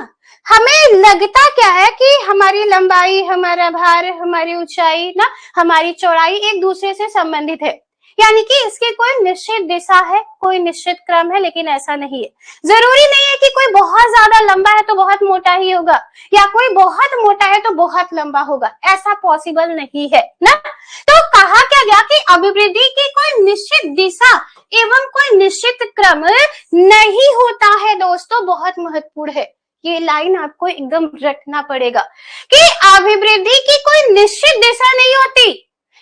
हमें लगता क्या है कि हमारी लंबाई, हमारा भार, हमारी ऊंचाई ना, हमारी चौड़ाई एक दूसरे से संबंधित है, यानी कि इसकी कोई निश्चित दिशा है, कोई निश्चित क्रम है, लेकिन ऐसा नहीं है। जरूरी नहीं है कि कोई बहुत ज्यादा लंबा है तो बहुत मोटा ही होगा, या कोई बहुत मोटा है तो बहुत लंबा होगा, ऐसा पॉसिबल नहीं है ना। तो कहा क्या गया कि अभिवृद्धि की कोई निश्चित दिशा एवं कोई निश्चित क्रम नहीं होता है। दोस्तों बहुत महत्वपूर्ण है, ये लाइन आपको एकदम रखना पड़ेगा कि अभिवृद्धि की कोई निश्चित दिशा नहीं होती,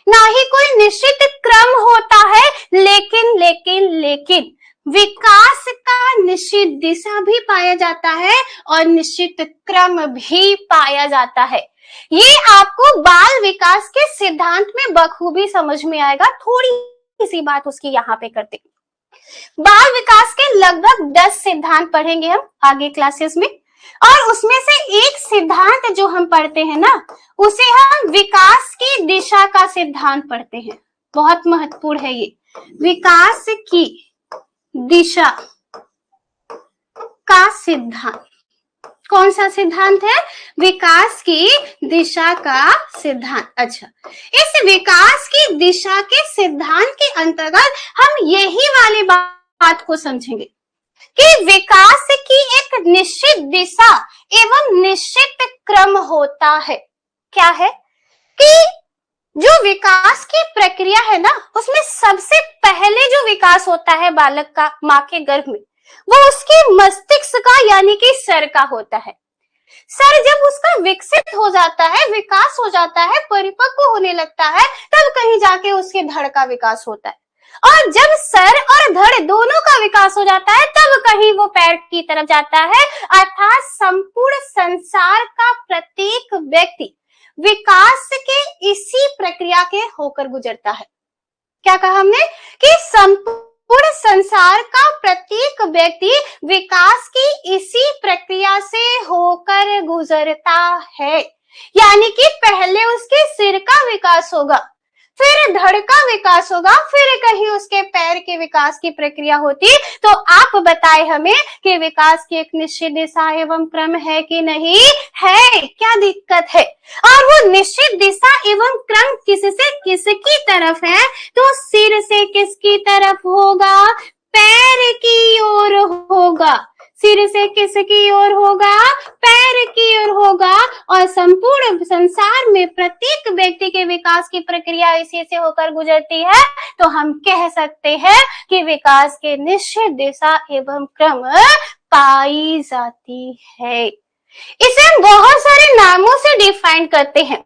ना ही कोई निश्चित क्रम होता है, लेकिन विकास का निश्चित दिशा भी पाया जाता है और निश्चित क्रम भी पाया जाता है। ये आपको बाल विकास के सिद्धांत में बखूबी समझ में आएगा। थोड़ी सी बात उसकी यहाँ पे करते हैं। बाल विकास के लगभग 10 सिद्धांत पढ़ेंगे हम आगे क्लासेस में, और उसमें से एक सिद्धांत जो हम पढ़ते हैं ना, उसे हम विकास की दिशा का सिद्धांत पढ़ते हैं। बहुत महत्वपूर्ण है ये, विकास की दिशा का सिद्धांत। कौन सा सिद्धांत है? विकास की दिशा का सिद्धांत। अच्छा, इस विकास की दिशा के सिद्धांत के अंतर्गत हम यही वाली बात को समझेंगे कि विकास की एक निश्चित दिशा एवं निश्चित क्रम होता है। क्या है कि जो विकास की प्रक्रिया है ना, उसमें सबसे पहले जो विकास होता है बालक का माँ के गर्भ में, वो उसके मस्तिष्क का यानी कि सर का होता है। सर जब उसका विकसित हो जाता है, विकास हो जाता है, परिपक्व होने लगता है, तब कहीं जाके उसके धड़ का विकास होता है। और जब सर और धड़ दोनों का विकास हो जाता है, तब कहीं वो पैर की तरफ जाता है। अर्थात संपूर्ण संसार का प्रत्येक व्यक्ति विकास के इसी प्रक्रिया के होकर गुजरता है। क्या कहा हमने कि संपूर्ण संसार का प्रत्येक व्यक्ति विकास की इसी प्रक्रिया से होकर गुजरता है। यानी कि पहले उसके सिर का विकास होगा, फिर धड़ का विकास होगा, फिर कहीं उसके पैर के विकास की प्रक्रिया होती। तो आप बताए हमें कि विकास की एक निश्चित दिशा एवं क्रम है कि नहीं है? क्या दिक्कत है? और वो निश्चित दिशा एवं क्रम किससे किसकी तरफ है? तो सिर से किसकी तरफ होगा? पैर की ओर होगा। सिर से किसकी ओर होगा? पैर की ओर होगा। और संपूर्ण संसार में प्रत्येक व्यक्ति के विकास की प्रक्रिया इसी से होकर गुजरती है। तो हम कह सकते हैं कि विकास के निश्चित दिशा एवं क्रम पाई जाती है। इसे हम बहुत सारे नामों से डिफाइन करते हैं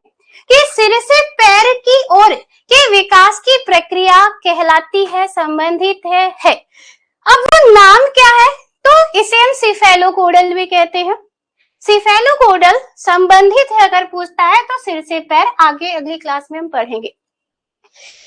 कि सिर से पैर की ओर के विकास की प्रक्रिया कहलाती है, संबंधित है। अब वो नाम क्या है? तो इसे हम सिफेलोकोडल भी कहते हैं। सिफेलोकोडल संबंधित है अगर पूछता है तो सिर से पैर, आगे अगली क्लास में हम पढ़ेंगे।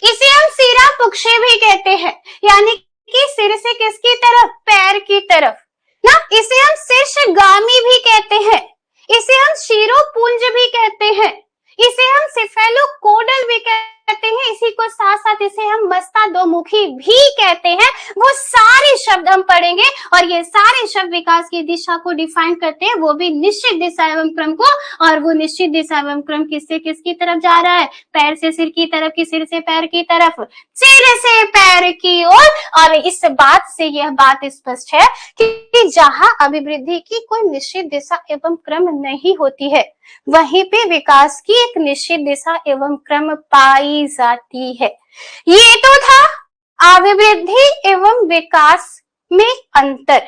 इसे हम सिरा पुक्षे भी कहते हैं, यानी कि सिर से किसकी तरफ? पैर की तरफ ना। इसे हम शीर्षगामी भी कहते हैं, इसे हम शिरोपुंज भी कहते हैं, इसे हम सिफेलोकोडल भी कहते हैं, इसी को साथ साथ इसे हम मस्तादोमुखी भी कहते हैं। वो सारे शब्द हम पढ़ेंगे और ये सारे शब्द विकास की दिशा को डिफाइन करते हैं, वो भी निश्चित दिशा एवं क्रम को। और वो निश्चित दिशा एवं क्रम किससे किसकी तरफ जा रहा है? पैर से सिर की तरफ कि सिर से पैर की तरफ? सिर से पैर की ओर। और इस बात से यह बात स्पष्ट है कि जहां अभिवृद्धि की कोई निश्चित दिशा एवं क्रम नहीं होती है, वहीं पे विकास की एक निश्चित दिशा एवं क्रम पाई जाती है। ये तो था अभिवृद्धि एवं विकास में अंतर।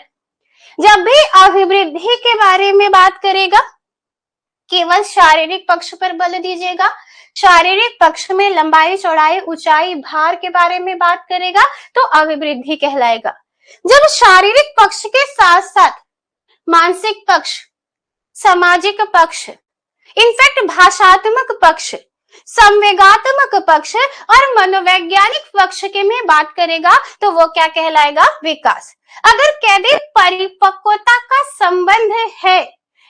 जब भी अभिवृद्धि के बारे में बात करेगा, केवल शारीरिक पक्ष पर बल दीजिएगा। शारीरिक पक्ष में लंबाई, चौड़ाई, ऊंचाई, भार के बारे में बात करेगा तो अभिवृद्धि कहलाएगा। जब शारीरिक पक्ष के साथ साथ मानसिक पक्ष, सामाजिक पक्ष, इनफैक्ट भाषात्मक पक्ष, संवेगात्मक पक्ष और मनोवैज्ञानिक पक्ष के में बात करेगा तो वो क्या कहलाएगा? विकास। अगर कह दे परिपक्वता का संबंध है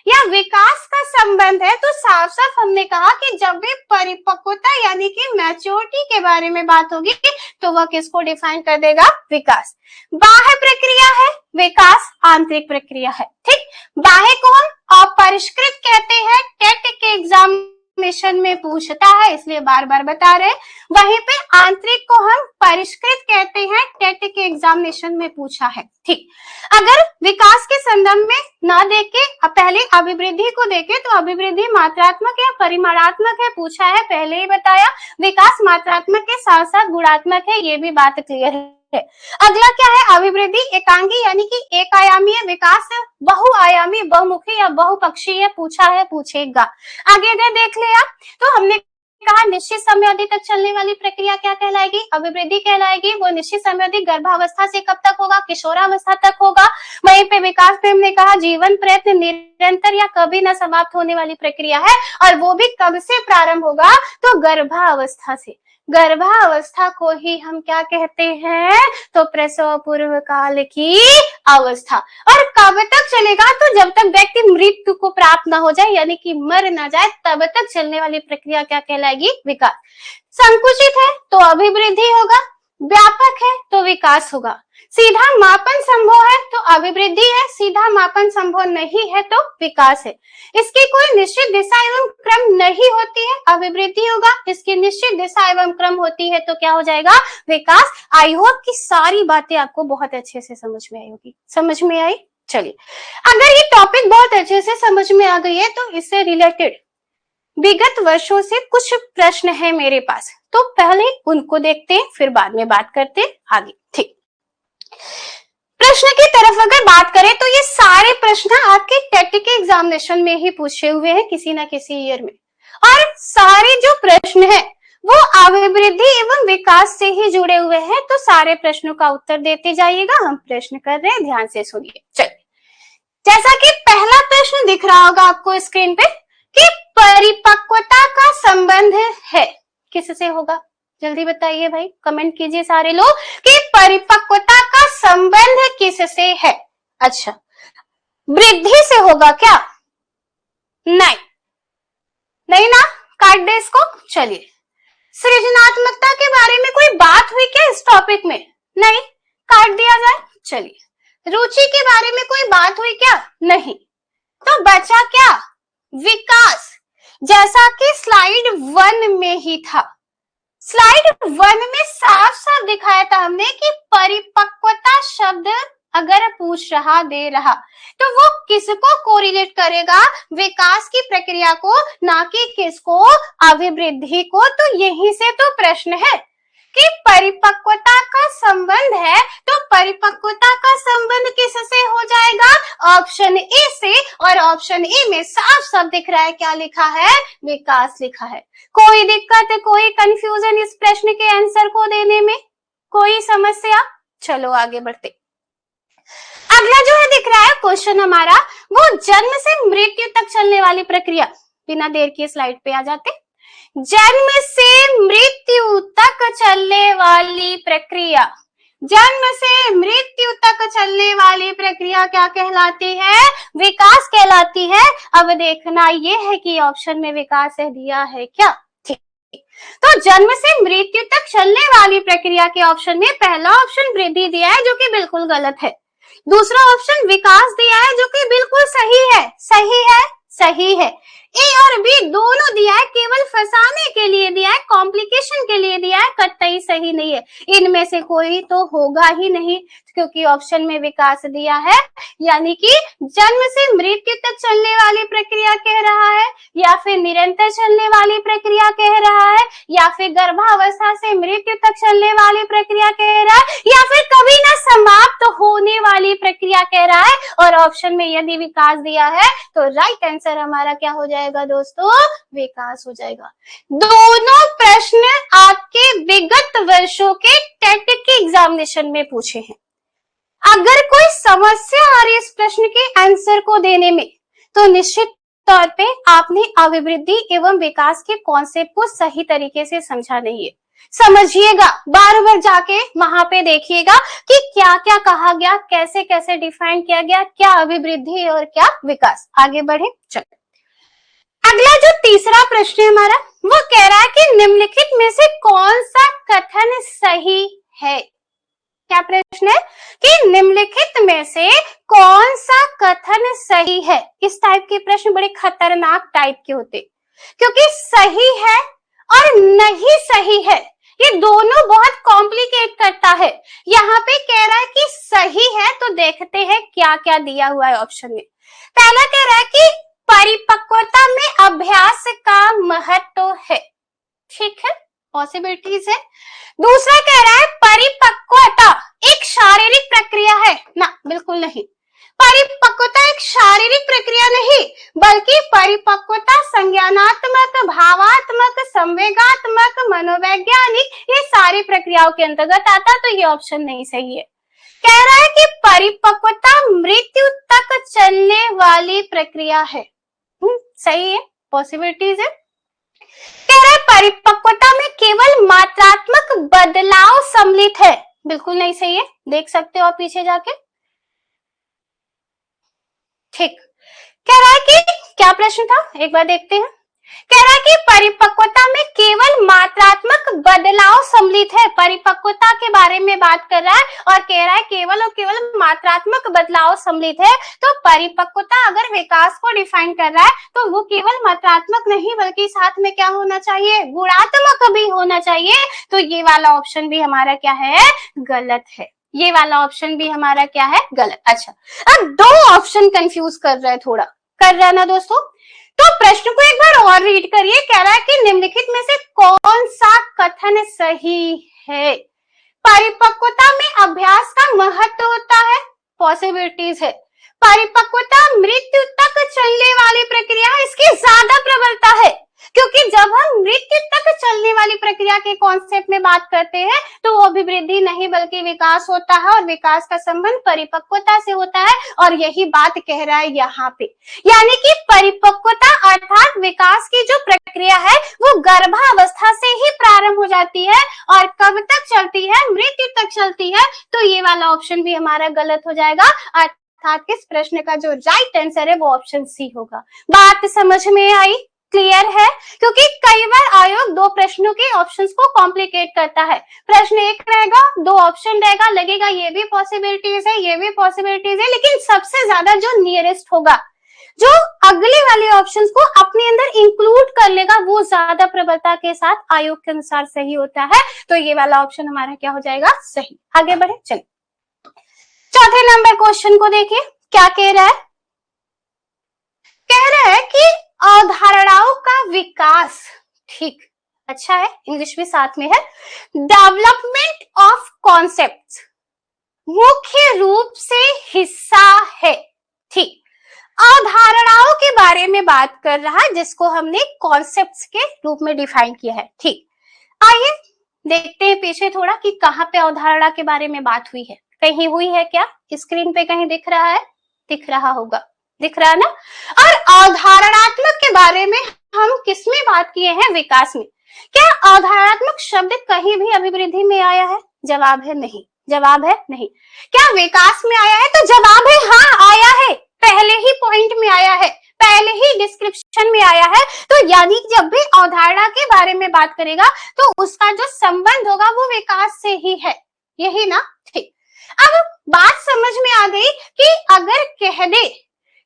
या विकास का संबंध है, तो साफ साफ हमने कहा कि जब भी परिपक्वता यानी कि मैच्योरिटी के बारे में बात होगी तो वह किसको डिफाइन कर देगा? विकास। बाह्य प्रक्रिया है, विकास आंतरिक प्रक्रिया है। ठीक, बाह्य को हम अपरिष्कृत कहते हैं, टेट के एग्जामिनेशन में पूछता है इसलिए बार बार बता रहे। वहीं पे आंतरिक को हम परिष्कृत कहते हैं, टेट के एग्जामिनेशन में पूछा है। ठीक, अगर विकास के संदर्भ में ना देखे, पहले अभिवृद्धि को देखे तो अभिवृद्धि मात्रात्मक या परिमाणात्मक है, पूछा है, पहले ही बताया। विकास मात्रात्मक के साथ साथ गुणात्मक है, ये भी बात क्लियर है। अगला क्या है? अभिवृद्धि एकांगी यानी कि एक आयामी है, विकास बहुआयामी, बहुमुखी या बहुपक्षीय पूछा है, पूछेगा। आगे इधर देख ले आप, तो हमने कहा निश्चित समय अवधि तक चलने वाली प्रक्रिया क्या कहलाएगी? अभिवृद्धि कहलाएगी। वो निश्चित समय अवधि गर्भावस्था से कब तक होगा? किशोरावस्था तक होगा। वहीं पे विकास पे हमने कहा जीवन प्रयत्न निरंतर या कभी न समाप्त होने वाली प्रक्रिया है, और वो भी कब से प्रारंभ होगा? तो गर्भावस्था से। गर्भावस्था को ही हम क्या कहते हैं? तो प्रसव पूर्व काल की अवस्था। और कब तक चलेगा? तो जब तक व्यक्ति मृत्यु को प्राप्त ना हो जाए, यानी कि मर ना जाए, तब तक चलने वाली प्रक्रिया क्या कहलाएगी? विकास। संकुचित है तो अभिवृद्धि होगा, व्यापक है तो विकास होगा, सीधा मापन संभव है तो अभिवृद्धि है, सीधा मापन संभव नहीं है तो विकास है। इसकी कोई निश्चित दिशा एवं क्रम नहीं होती है, अभिवृद्धि होगा, इसकी निश्चित दिशा एवं क्रम होती है तो क्या हो जाएगा, विकास। आई होप कि सारी बातें आपको बहुत अच्छे से समझ में आई होगी। समझ में आई? चलिए, अगर ये टॉपिक बहुत अच्छे से समझ में आ गई है तो इससे रिलेटेड विगत वर्षों से कुछ प्रश्न है मेरे पास, तो पहले उनको देखते हैं, फिर बाद में बात करते हैं आगे। ठीक, प्रश्न की तरफ अगर बात करें तो ये सारे प्रश्न आपके टेट के एग्जामिनेशन में ही पूछे हुए हैं किसी ना किसी ईयर में, और सारे जो प्रश्न है वो अभिवृद्धि एवं विकास से ही जुड़े हुए हैं। तो सारे प्रश्नों का उत्तर देते जाइएगा, हम प्रश्न कर रहे हैं, ध्यान से सुनिए। चलिए, जैसा कि पहला प्रश्न दिख रहा होगा आपको स्क्रीन पे कि परिपक्वता का संबंध है, किससे होगा? जल्दी बताइए भाई, कमेंट कीजिए सारे लोग कि परिपक्वता का संबंध किससे है। अच्छा, वृद्धि से होगा क्या? नहीं, नहीं ना, काट दे इसको। चलिए, सृजनात्मकता के बारे में कोई बात हुई क्या इस टॉपिक में? नहीं, काट दिया जाए। चलिए, रुचि के बारे में कोई बात हुई क्या? नहीं, तो बचा क्या? विकास, जैसा कि स्लाइड 1 में ही था। स्लाइड 1 में साफ साफ दिखाया था हमने कि परिपक्वता शब्द अगर पूछ रहा दे रहा तो वो किसको कोरिलेट करेगा? विकास की प्रक्रिया को, ना कि किसको? अभिवृद्धि को। तो यहीं से तो प्रश्न है कि परिपक्वता का संबंध है, तो परिपक्वता का संबंध किससे हो जाएगा? ऑप्शन ए से, और ऑप्शन ए में साफ साफ दिख रहा है, क्या लिखा है? विकास लिखा है। कोई दिक्कत, कोई कंफ्यूजन इस प्रश्न के आंसर को देने में? कोई समस्या? चलो आगे बढ़ते। अगला जो है दिख रहा है क्वेश्चन हमारा, वो जन्म से मृत्यु तक चलने वाली प्रक्रिया। बिना देर किए स्लाइड पे आ जाते। जन्म से मृत्यु तक चलने वाली प्रक्रिया, जन्म से मृत्यु तक चलने वाली प्रक्रिया क्या कहलाती है? विकास कहलाती है। अब देखना ये है कि ऑप्शन में विकास है दिया है क्या? ठीक, तो जन्म से मृत्यु तक चलने वाली प्रक्रिया के ऑप्शन में पहला ऑप्शन वृद्धि दिया है जो कि बिल्कुल गलत है, दूसरा ऑप्शन विकास दिया है जो कि बिल्कुल सही है। सही है, सही है। ए और बी दोनों दिया है, केवल फंसाने के लिए दिया है, कॉम्प्लिकेशन के लिए दिया है, कतई सही नहीं है। इनमें से कोई तो होगा ही नहीं, क्योंकि ऑप्शन में विकास दिया है, यानी कि जन्म से मृत्यु तक चलने वाली प्रक्रिया कह रहा है, या फिर निरंतर चलने वाली प्रक्रिया कह रहा है, या फिर गर्भावस्था से मृत्यु तक चलने वाली प्रक्रिया कह रहा है, या फिर कभी ना समाप्त होने वाली प्रक्रिया कह रहा है। और ऑप्शन में यदि विकास दिया है तो राइट आंसर हमारा क्या हो जाएगा दोस्तों? विकास हो जाएगा। दोनों प्रश्न आपके विगत वर्षों के टेट के एग्जामिनेशन में पूछे हैं। अगर कोई समस्या आ रही है इस प्रश्न के आंसर को देने में, तो निश्चित तौर पे आपने अभिवृद्धि एवं विकास के कॉन्सेप्ट को सही तरीके से समझा नहीं है। समझिएगा, बार बार जाके वहां पे देखिएगा कि क्या क्या कहा गया, कैसे कैसे डिफाइन किया गया, क्या अभिवृद्धि और क्या विकास। आगे बढ़े, चलो। अगला जो तीसरा प्रश्न है हमारा, वो कह रहा है कि निम्नलिखित में से कौन सा कथन सही है? क्या प्रश्न है कि निम्नलिखित में से कौन सा कथन सही है? इस टाइप के प्रश्न बड़े खतरनाक टाइप के होते, क्योंकि सही है और नहीं सही है ये दोनों बहुत कॉम्प्लिकेट करता है। यहाँ पे कह रहा है कि सही है, तो देखते हैं क्या क्या दिया हुआ है ऑप्शन में। पहला कह रहा है कि परिपक्वता में अभ्यास का महत्व है, ठीक है, पॉसिबिलिटीज है। दूसरा कह रहा है परिपक्वता एक शारीरिक प्रक्रिया है ना, बिल्कुल नहीं। परिपक्वता एक शारीरिक प्रक्रिया नहीं, बल्कि परिपक्वता संज्ञानात्मक, भावात्मक, संवेगात्मक, मनोवैज्ञानिक, ये सारी प्रक्रियाओं के अंतर्गत आता, तो ये ऑप्शन नहीं सही है। कह रहा है कि परिपक्वता मृत्यु तक चलने वाली प्रक्रिया है, सही है, पॉसिबिलिटीज है। कह रहा है परिपक्वता में केवल मात्रात्मक बदलाव सम्मिलित है, बिल्कुल नहीं सही है, देख सकते हो आप पीछे जाके। ठीक, कह रहा है कि क्या प्रश्न था, एक बार देखते हैं। कह रहा है कि परिपक्वता में केवल मात्रात्मक बदलाव सम्मिलित है। परिपक्वता के बारे में बात कर रहा है और कह रहा है केवल और केवल मात्रात्मक बदलाव सम्मिलित है। तो परिपक्वता अगर विकास को डिफाइन कर रहा है तो वो केवल मात्रात्मक नहीं बल्कि साथ में क्या होना चाहिए, गुणात्मक भी होना चाहिए। तो ये वाला ऑप्शन भी हमारा क्या है, गलत है। ये वाला ऑप्शन भी हमारा क्या है, गलत। अच्छा, अब दो ऑप्शन कंफ्यूज कर रहा है, थोड़ा कर रहा है ना दोस्तों। तो प्रश्न को एक बार और रीड करिए। कह रहा है कि निम्नलिखित में से कौन सा कथन सही है। परिपक्वता में अभ्यास का महत्व होता है, पॉसिबिलिटीज है। परिपक्वता मृत्यु तक चलने वाली प्रक्रिया है, इसकी ज्यादा प्रबलता है, क्योंकि जब हम मृत्यु तक चलने वाली प्रक्रिया के कॉन्सेप्ट में बात करते हैं तो वो अभिवृद्धि नहीं बल्कि विकास होता है और विकास का संबंध परिपक्वता से होता है। और यही बात कह रहा है यहाँ पे, यानी कि परिपक्वता अर्थात विकास की जो प्रक्रिया है वो गर्भावस्था से ही प्रारंभ हो जाती है और कब तक चलती है, मृत्यु तक चलती है। तो ये वाला ऑप्शन भी हमारा गलत हो जाएगा, अर्थात इस प्रश्न का जो राइट आंसर है वो ऑप्शन सी होगा। बात समझ में आई, क्लियर है? क्योंकि कई बार आयोग दो प्रश्नों के ऑप्शंस को कॉम्प्लिकेट करता है। प्रश्न एक रहेगा, दो ऑप्शन रहेगा, लगेगा ये भी पॉसिबिलिटीज है, ये भी पॉसिबिलिटीज है, लेकिन सबसे ज्यादा जो नियरेस्ट होगा, जो अगले वाले ऑप्शंस को अपने अंदर इंक्लूड कर लेगा, वो ज्यादा प्रबलता के साथ आयोग के अनुसार सही होता है। तो ये वाला ऑप्शन हमारा क्या हो जाएगा, सही। आगे बढ़े, चलिए चौथे नंबर क्वेश्चन को देखिए क्या कह रहा है। कह रहा है कि अवधारणाओं का विकास, ठीक, अच्छा है, इंग्लिश भी साथ में है। डेवलपमेंट ऑफ कॉन्सेप्ट्स मुख्य रूप से हिस्सा है, ठीक। अवधारणाओं के बारे में बात कर रहा है जिसको हमने कॉन्सेप्ट्स के रूप में डिफाइन किया है, ठीक। आइए देखते हैं पीछे थोड़ा कि कहाँ पे अवधारणा के बारे में बात हुई है। कहीं हुई है क्या, स्क्रीन पे कहीं दिख रहा है, दिख रहा होगा, दिख रहा है ना। और अवधारणात्मक के बारे में हम किसमें बात किए हैं, विकास में। क्या अवधारणात्मक शब्द कहीं भी अभिवृद्धि में आया है, जवाब है नहीं, जवाब है नहीं। क्या विकास में आया है, तो जवाब है हाँ आया है, पहले ही पॉइंट में आया है, पहले ही डिस्क्रिप्शन में आया है। तो यानी जब भी अवधारणा के बारे में बात करेगा तो उसका जो संबंध होगा वो विकास से ही है, यही ना, ठीक। अब बात समझ में आ गई कि अगर कह दे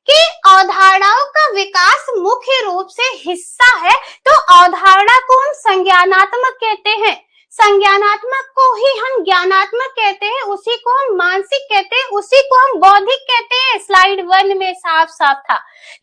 कि अवधारणाओं का विकास मुख्य रूप से हिस्सा है तो अवधारणा को हम संज्ञानात्मक कहते हैं, संज्ञानात्मक को ही हम ज्ञानात्मक कहते हैं, उसी को हम मानसिक कहते हैं, उसी को हम बौद्धिक कहते हैं। स्लाइड 1 में साफ साफ था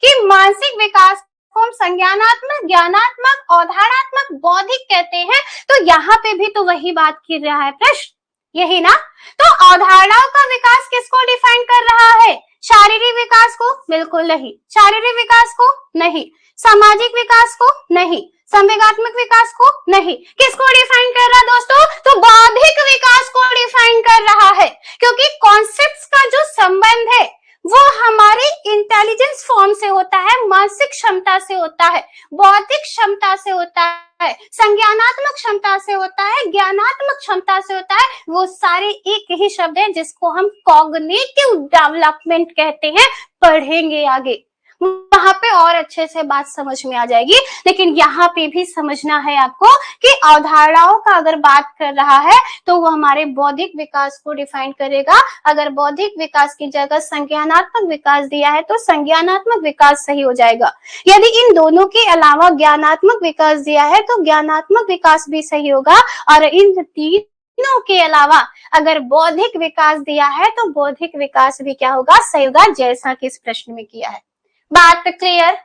कि मानसिक विकास को हम संज्ञानात्मक, ज्ञानात्मक, अवधारणात्मक, बौद्धिक कहते हैं। तो यहाँ पे भी तो वही बात कर रहा है प्रश्न, यही ना। तो अवधारणाओं का विकास किसको डिफाइन कर रहा है, शारीरिक विकास को, बिल्कुल नहीं। शारीरिक विकास को नहीं, सामाजिक विकास को नहीं, संवेगात्मक विकास को नहीं। किसको डिफाइन कर रहा है दोस्तों, तो बौद्धिक विकास को डिफाइन कर रहा है, क्योंकि कॉन्सेप्ट्स का जो संबंध है वो हमारे इंटेलिजेंस फॉर्म से होता है, मानसिक क्षमता से होता है, बौद्धिक क्षमता से होता है, संज्ञानात्मक क्षमता से होता है, ज्ञानात्मक क्षमता से होता है। वो सारे एक ही शब्द है जिसको हम कॉग्निटिव डेवलपमेंट कहते हैं। पढ़ेंगे आगे, वहां पे और अच्छे से बात समझ में आ जाएगी। लेकिन यहाँ पे भी समझना है आपको कि अवधारणाओं का अगर बात कर रहा है तो वो हमारे बौद्धिक विकास को डिफाइन करेगा। अगर बौद्धिक विकास की जगह संज्ञानात्मक विकास दिया है तो संज्ञानात्मक विकास सही हो जाएगा। यदि इन दोनों के अलावा ज्ञानात्मक विकास दिया है तो ज्ञानात्मक विकास भी सही होगा, और इन तीनों के अलावा अगर बौद्धिक विकास दिया है तो बौद्धिक विकास भी क्या होगा, सही होगा, जैसा कि इस प्रश्न में किया है। बात क्लियर?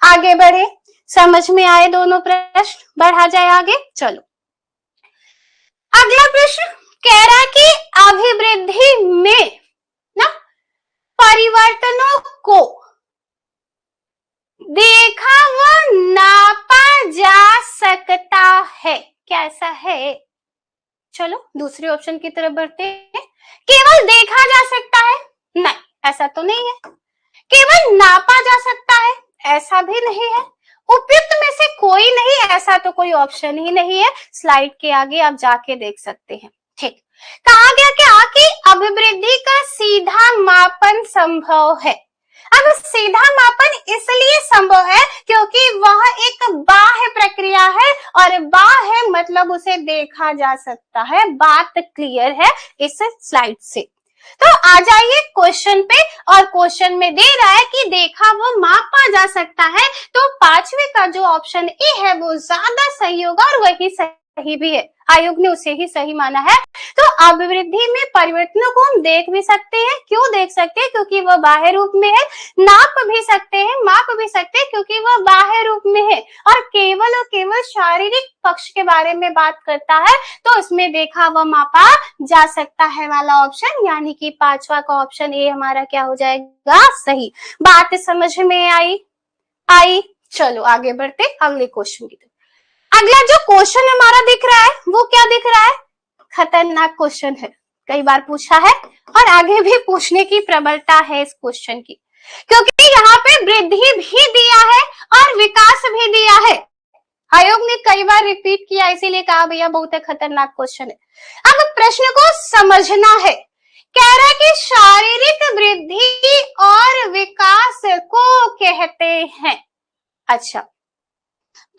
आगे बढ़े, समझ में आए दोनों प्रश्न, बढ़ा जाए आगे। चलो अगला प्रश्न कह रहा है कि अभिवृद्धि में ना परिवर्तनों को देखा व नापा जा सकता है, कैसा है। चलो दूसरे ऑप्शन की तरफ बढ़ते हैं। केवल देखा जा सकता है, नहीं ऐसा तो नहीं है। केवल नापा जा सकता है, ऐसा भी नहीं है। उपयुक्त में से कोई नहीं, ऐसा तो कोई ऑप्शन ही नहीं है। स्लाइड के आगे आप जाके देख सकते हैं, ठीक। कहा गया क्या कि अभिवृद्धि का सीधा मापन संभव है। अब सीधा मापन इसलिए संभव है क्योंकि वह एक बाह्य प्रक्रिया है, और बाह्य मतलब उसे देखा जा सकता है। बात क्लियर है इस स्लाइड से। तो आ जाइए क्वेश्चन पे, और क्वेश्चन में दे रहा है कि देखा व मापा जा सकता है, तो पांचवे का जो ऑप्शन ए है वो ज्यादा सही होगा, और वही सही भी है। आयोग ने उसे ही सही माना है। तो अभिवृद्धि में परिवर्तनों को हम देख भी सकते हैं। क्यों देख सकते हैं? क्योंकि वह बाह्य रूप में है। नाप भी सकते हैं, माप भी सकते हैं, क्योंकि वह बाह्य रूप में है। और केवल शारीरिक पक्ष के बारे में बात करता है, तो उसमें देखा व मापा जा सकता है वाला ऑप्शन, यानी कि पांचवा का ऑप्शन ए हमारा क्या हो जाएगा? सही। बात समझ में आई। चलो आगे बढ़ते अगले क्वेश्चन की तरफ। अगला जो क्वेश्चन हमारा दिख रहा है वो क्या दिख रहा है? खतरनाक क्वेश्चन है, कई बार पूछा है और आगे भी पूछने की प्रबलता है इस क्वेश्चन की, क्योंकि यहाँ पे वृद्धि भी दिया है और विकास भी दिया है। आयोग ने कई बार रिपीट किया, इसीलिए कहा भैया बहुत खतरनाक क्वेश्चन है। अब प्रश्न को समझना है। कह रहा है कि शारीरिक वृद्धि और विकास को कहते हैं। अच्छा,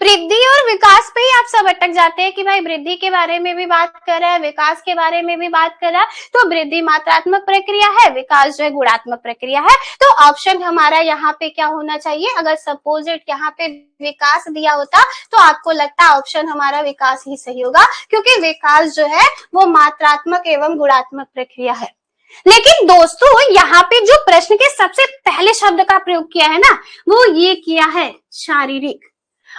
वृद्धि और विकास पे ही आप सब अटक जाते हैं कि भाई वृद्धि के बारे में भी बात कर रहा है, विकास के बारे में भी बात कर रहा है। तो वृद्धि मात्रात्मक प्रक्रिया है, विकास जो है गुणात्मक प्रक्रिया है। तो ऑप्शन हमारा यहाँ पे क्या होना चाहिए? अगर सपोजिट यहाँ पे विकास दिया होता तो आपको लगता है ऑप्शन हमारा विकास ही सही होगा, क्योंकि विकास जो है वो मात्रात्मक एवं गुणात्मक प्रक्रिया है। लेकिन दोस्तों यहाँ पे जो प्रश्न के सबसे पहले शब्द का प्रयोग किया है ना, वो ये किया है शारीरिक।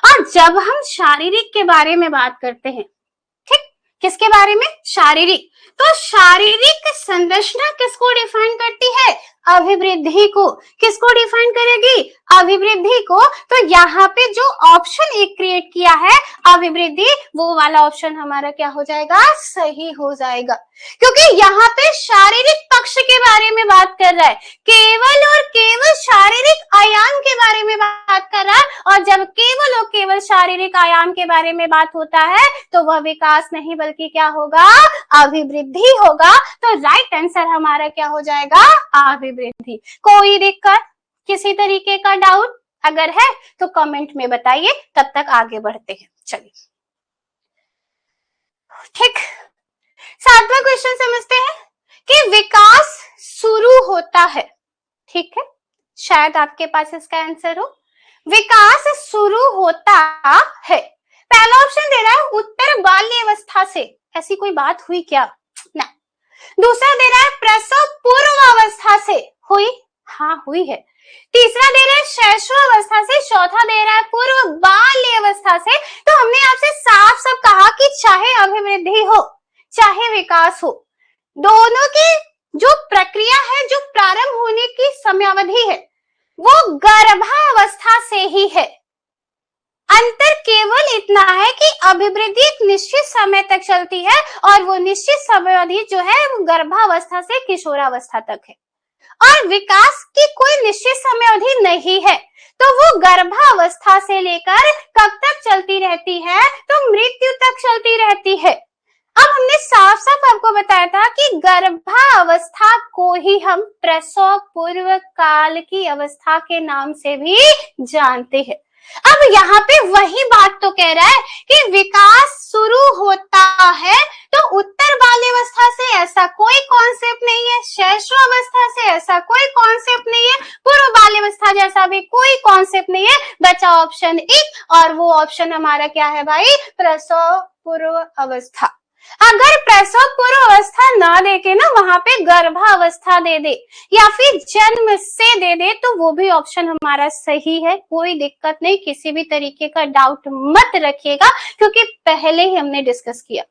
और जब हम शारीरिक के बारे में बात करते हैं, ठीक, किसके बारे में? शारीरिक। तो शारीरिक संरचना किसको डिफाइन करती है? अभिवृद्धि को। किसको डिफाइन करेगी? अभिवृद्धि को। तो यहाँ पे जो ऑप्शन एक क्रिएट किया है अभिवृद्धि, वो वाला ऑप्शन हमारा क्या हो जाएगा? सही हो जाएगा, क्योंकि यहाँ पे शारीरिक पक्ष के बारे में बात कर रहा है, केवल और केवल शारीरिक आयाम के बारे में बात कर रहा है। और जब केवल और केवल शारीरिक आयाम के बारे में बात होता है तो वह विकास नहीं बल्कि क्या होगा? अभिवृद्धि होगा। तो राइट आंसर हमारा क्या हो जाएगा? अभिवृद्धि। कोई दिक्कत, किसी तरीके का डाउट अगर है तो कमेंट में बताइए, तब तक आगे बढ़ते हैं। चलिए ठीक, सातवां क्वेश्चन समझते हैं कि विकास शुरू होता है। ठीक है, शायद आपके पास इसका आंसर हो। विकास शुरू होता है। पहला ऑप्शन दे रहा है उत्तर बाल्यावस्था से। ऐसी कोई बात हुई क्या? ना। दूसरा दे रहा है प्रसव पूर्व अवस्था से। हुई? हाँ हुई है। तीसरा दे रहा है शैशवावस्था से। चौथा दे रहा है पूर्व बाल्यावस्था से। तो हमने आपसे साफ साफ कहा कि चाहे अभिवृद्धि हो चाहे विकास हो, दोनों की जो प्रक्रिया है, जो प्रारंभ होने की समयावधि है, वो गर्भावस्था से ही है। अंतर केवल इतना है कि अभिवृद्धि एक निश्चित समय तक चलती है और वो निश्चित समयावधि जो है वो गर्भावस्था से किशोरावस्था तक है, और विकास की कोई निश्चित समयावधि नहीं है। तो वो गर्भावस्था से लेकर कब तक चलती रहती है? तो मृत्यु तक चलती रहती है। अब हमने साफ साफ आपको बताया था कि गर्भावस्था को ही हम प्रसव पूर्व काल की अवस्था के नाम से भी जानते हैं। अब यहाँ पे वही बात तो कह रहा है कि विकास शुरू होता है, तो उत्तर बाल्यावस्था से ऐसा कोई कॉन्सेप्ट नहीं है, शैशवावस्था से ऐसा कोई कॉन्सेप्ट नहीं है, पूर्व बाल्यावस्था जैसा भी कोई कॉन्सेप्ट नहीं है। बचा ऑप्शन एक, और वो ऑप्शन हमारा क्या है भाई? प्रसव पूर्व अवस्था। अगर प्रसव पूर्व अवस्था ना देके ना वहां पे गर्भावस्था दे दे या फिर जन्म से दे दे, तो वो भी ऑप्शन हमारा सही है, कोई दिक्कत नहीं। किसी भी तरीके का डाउट मत रखिएगा, क्योंकि पहले ही हमने डिस्कस किया।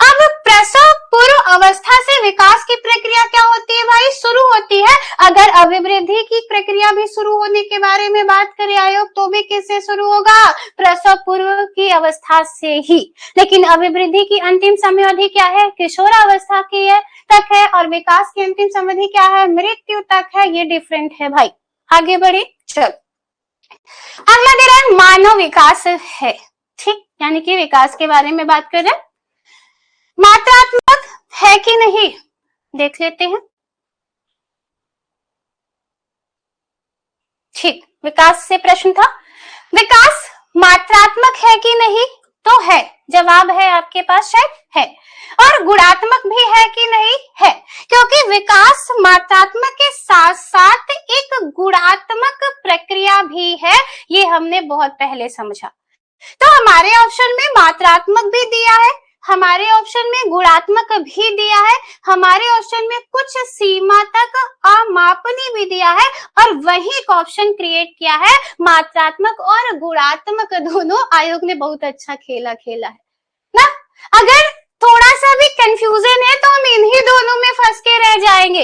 अब प्रसव पूर्व अवस्था से विकास की प्रक्रिया क्या होती है भाई? शुरू होती है। अगर अभिवृद्धि की प्रक्रिया भी शुरू होने के बारे में बात करे आयोग, तो भी किससे शुरू होगा? प्रसव पूर्व की अवस्था से ही। लेकिन अभिवृद्धि की अंतिम समयावधि क्या है? किशोरावस्था की है तक है, और विकास की अंतिम समयावधि क्या है? मृत्यु तक है। ये डिफरेंट है भाई। आगे बढ़े, चल अगला दे रहा है मानव विकास है। ठीक, यानी कि विकास के बारे में बात कर रहे हैं। मात्रात्मक है कि नहीं देख लेते हैं। ठीक, विकास से प्रश्न था। विकास मात्रात्मक है कि नहीं? तो है, जवाब है आपके पास शायद है। और गुणात्मक भी है कि नहीं? है, क्योंकि विकास मात्रात्मक के साथ साथ एक गुणात्मक प्रक्रिया भी है, ये हमने बहुत पहले समझा। तो हमारे ऑप्शन में मात्रात्मक भी दिया है, हमारे ऑप्शन में गुणात्मक भी दिया है, हमारे ऑप्शन में कुछ सीमा तक अमापनीय भी दिया है, और वही एक ऑप्शन क्रिएट किया है मात्रात्मक और गुणात्मक दोनों। आयोग ने बहुत अच्छा खेला है ना। अगर थोड़ा सा भी कंफ्यूजन है तो हम इन्हीं दोनों में फंस के रह जाएंगे,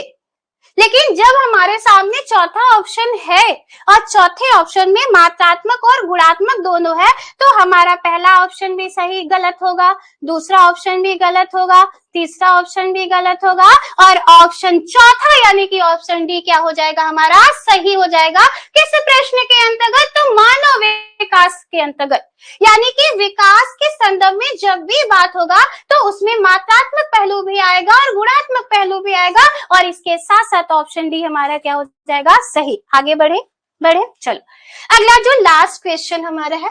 लेकिन जब हमारे सामने चौथा ऑप्शन है और चौथे ऑप्शन में मात्रात्मक और गुणात्मक दोनों है, तो हमारा पहला ऑप्शन भी सही गलत होगा, दूसरा ऑप्शन भी गलत होगा, तीसरा ऑप्शन भी गलत होगा, और ऑप्शन चौथा यानी कि ऑप्शन डी क्या हो जाएगा हमारा? सही हो जाएगा। किस प्रश्न के अंतर्गत? तो मानव विकास के अंतर्गत। यानी कि विकास के संदर्भ में जब भी बात होगा तो उसमें मात्रात्मक पहलू भी आएगा और गुणात्मक पहलू भी आएगा, और इसके साथ साथ ऑप्शन डी हमारा क्या हो जाएगा? सही। आगे बढ़े चलो, अगला जो लास्ट क्वेश्चन हमारा है,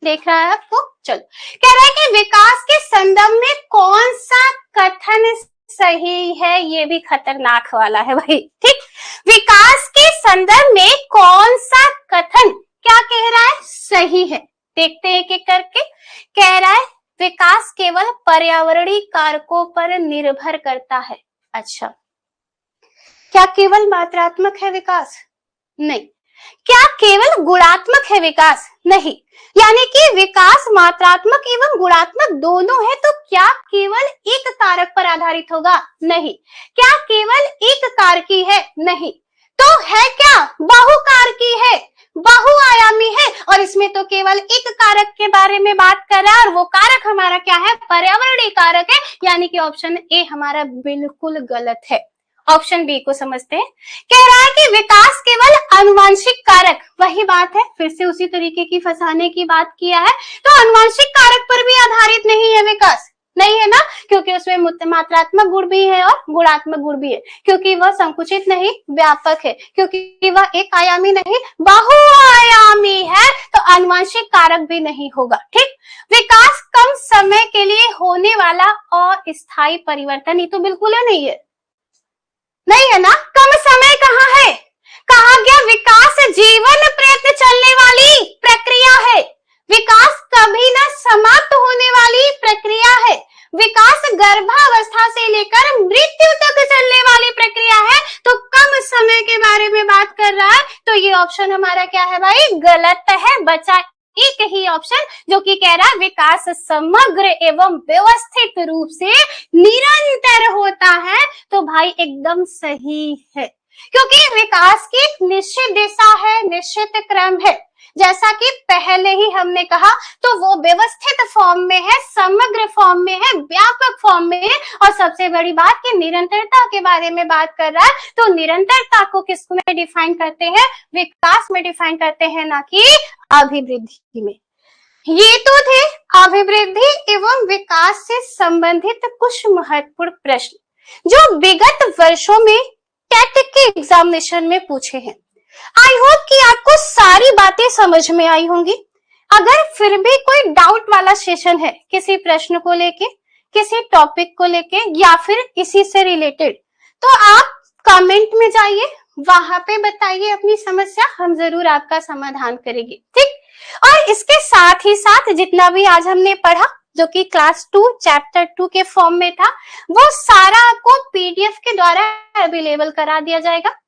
देख रहा है आपको? चलो, कह रहा है कि विकास के संदर्भ में कौन सा कथन सही है? ये भी खतरनाक वाला है भाई। ठीक, विकास के संदर्भ में कौन सा कथन क्या कह रहा है? सही है। देखते हैं एक एक करके। कह रहा है विकास केवल पर्यावरणीय कारकों पर निर्भर करता है। अच्छा, क्या केवल मात्रात्मक है विकास? नहीं। क्या केवल गुणात्मक है विकास? नहीं। यानी कि विकास मात्रात्मक एवं गुणात्मक दोनों है, तो क्या केवल एक कारक पर आधारित होगा? नहीं। क्या केवल एक कारकी है? नहीं। तो है क्या? बहुकारकी है, बहुआयामी है, और इसमें तो केवल एक कारक के बारे में बात कर रहा है, और वो कारक हमारा क्या है? पर्यावरणीय कारक है। यानी कि ऑप्शन ए हमारा बिल्कुल गलत है। ऑप्शन बी को समझते हैं। कह रहा है कि विकास केवल आनुवंशिक कारक, वही बात है, फिर से उसी तरीके की फंसाने की बात किया है। तो आनुवंशिक कारक पर भी आधारित नहीं है विकास, नहीं है ना, क्योंकि उसमें मात्रात्मक गुण भी है और गुणात्मक गुण भी है, क्योंकि वह संकुचित नहीं, व्यापक है, क्योंकि वह एक आयामी नहीं, बहुआयामी है, तो आनुवंशिक कारक भी नहीं होगा। ठीक, विकास कम समय के लिए होने वाला अस्थायी परिवर्तन, ये तो बिल्कुल नहीं है, नहीं है ना। कम समय कहाँ है? कहा गया विकास जीवन प्रयत्न चलने वाली प्रक्रिया है, विकास कभी ना समाप्त होने वाली प्रक्रिया है, विकास गर्भावस्था से लेकर मृत्यु तक चलने वाली प्रक्रिया है। तो कम समय के बारे में बात कर रहा है, तो ये ऑप्शन हमारा क्या है भाई? गलत है। बचा एक ही ऑप्शन जो कि कह रहा है विकास समग्र एवं व्यवस्थित रूप से निरंतर होता है, तो भाई एकदम सही है, क्योंकि विकास की एक निश्चित दिशा है, निश्चित क्रम है। जैसा कि पहले ही हमने कहा, तो वो व्यवस्थित फॉर्म में है, समग्र फॉर्म में है, व्यापक फॉर्म में है, और सबसे बड़ी बात कि निरंतरता के बारे में बात कर रहा है। तो निरंतरता को किस में डिफाइन करते हैं? विकास में डिफाइन करते हैं, ना कि अभिवृद्धि में। ये तो थे अभिवृद्धि एवं विकास से संबंधित कुछ महत्वपूर्ण प्रश्न जो विगत वर्षों में टेट के एग्जामिनेशन में पूछे हैं। आई होप कि आपको सारी बातें समझ में आई होंगी। अगर फिर भी कोई डाउट वाला सेशन है किसी प्रश्न को लेके, किसी टॉपिक को लेके, या फिर इसी से रिलेटेड, तो आप कमेंट में जाइए, वहां पे बताइए अपनी समस्या, हम जरूर आपका समाधान करेंगे। ठीक, और इसके साथ ही साथ जितना भी आज हमने पढ़ा, जो कि क्लास 2 चैप्टर 2 के फॉर्म में था, वो सारा आपको पीडीएफ के द्वारा अवेलेबल करा दिया जाएगा।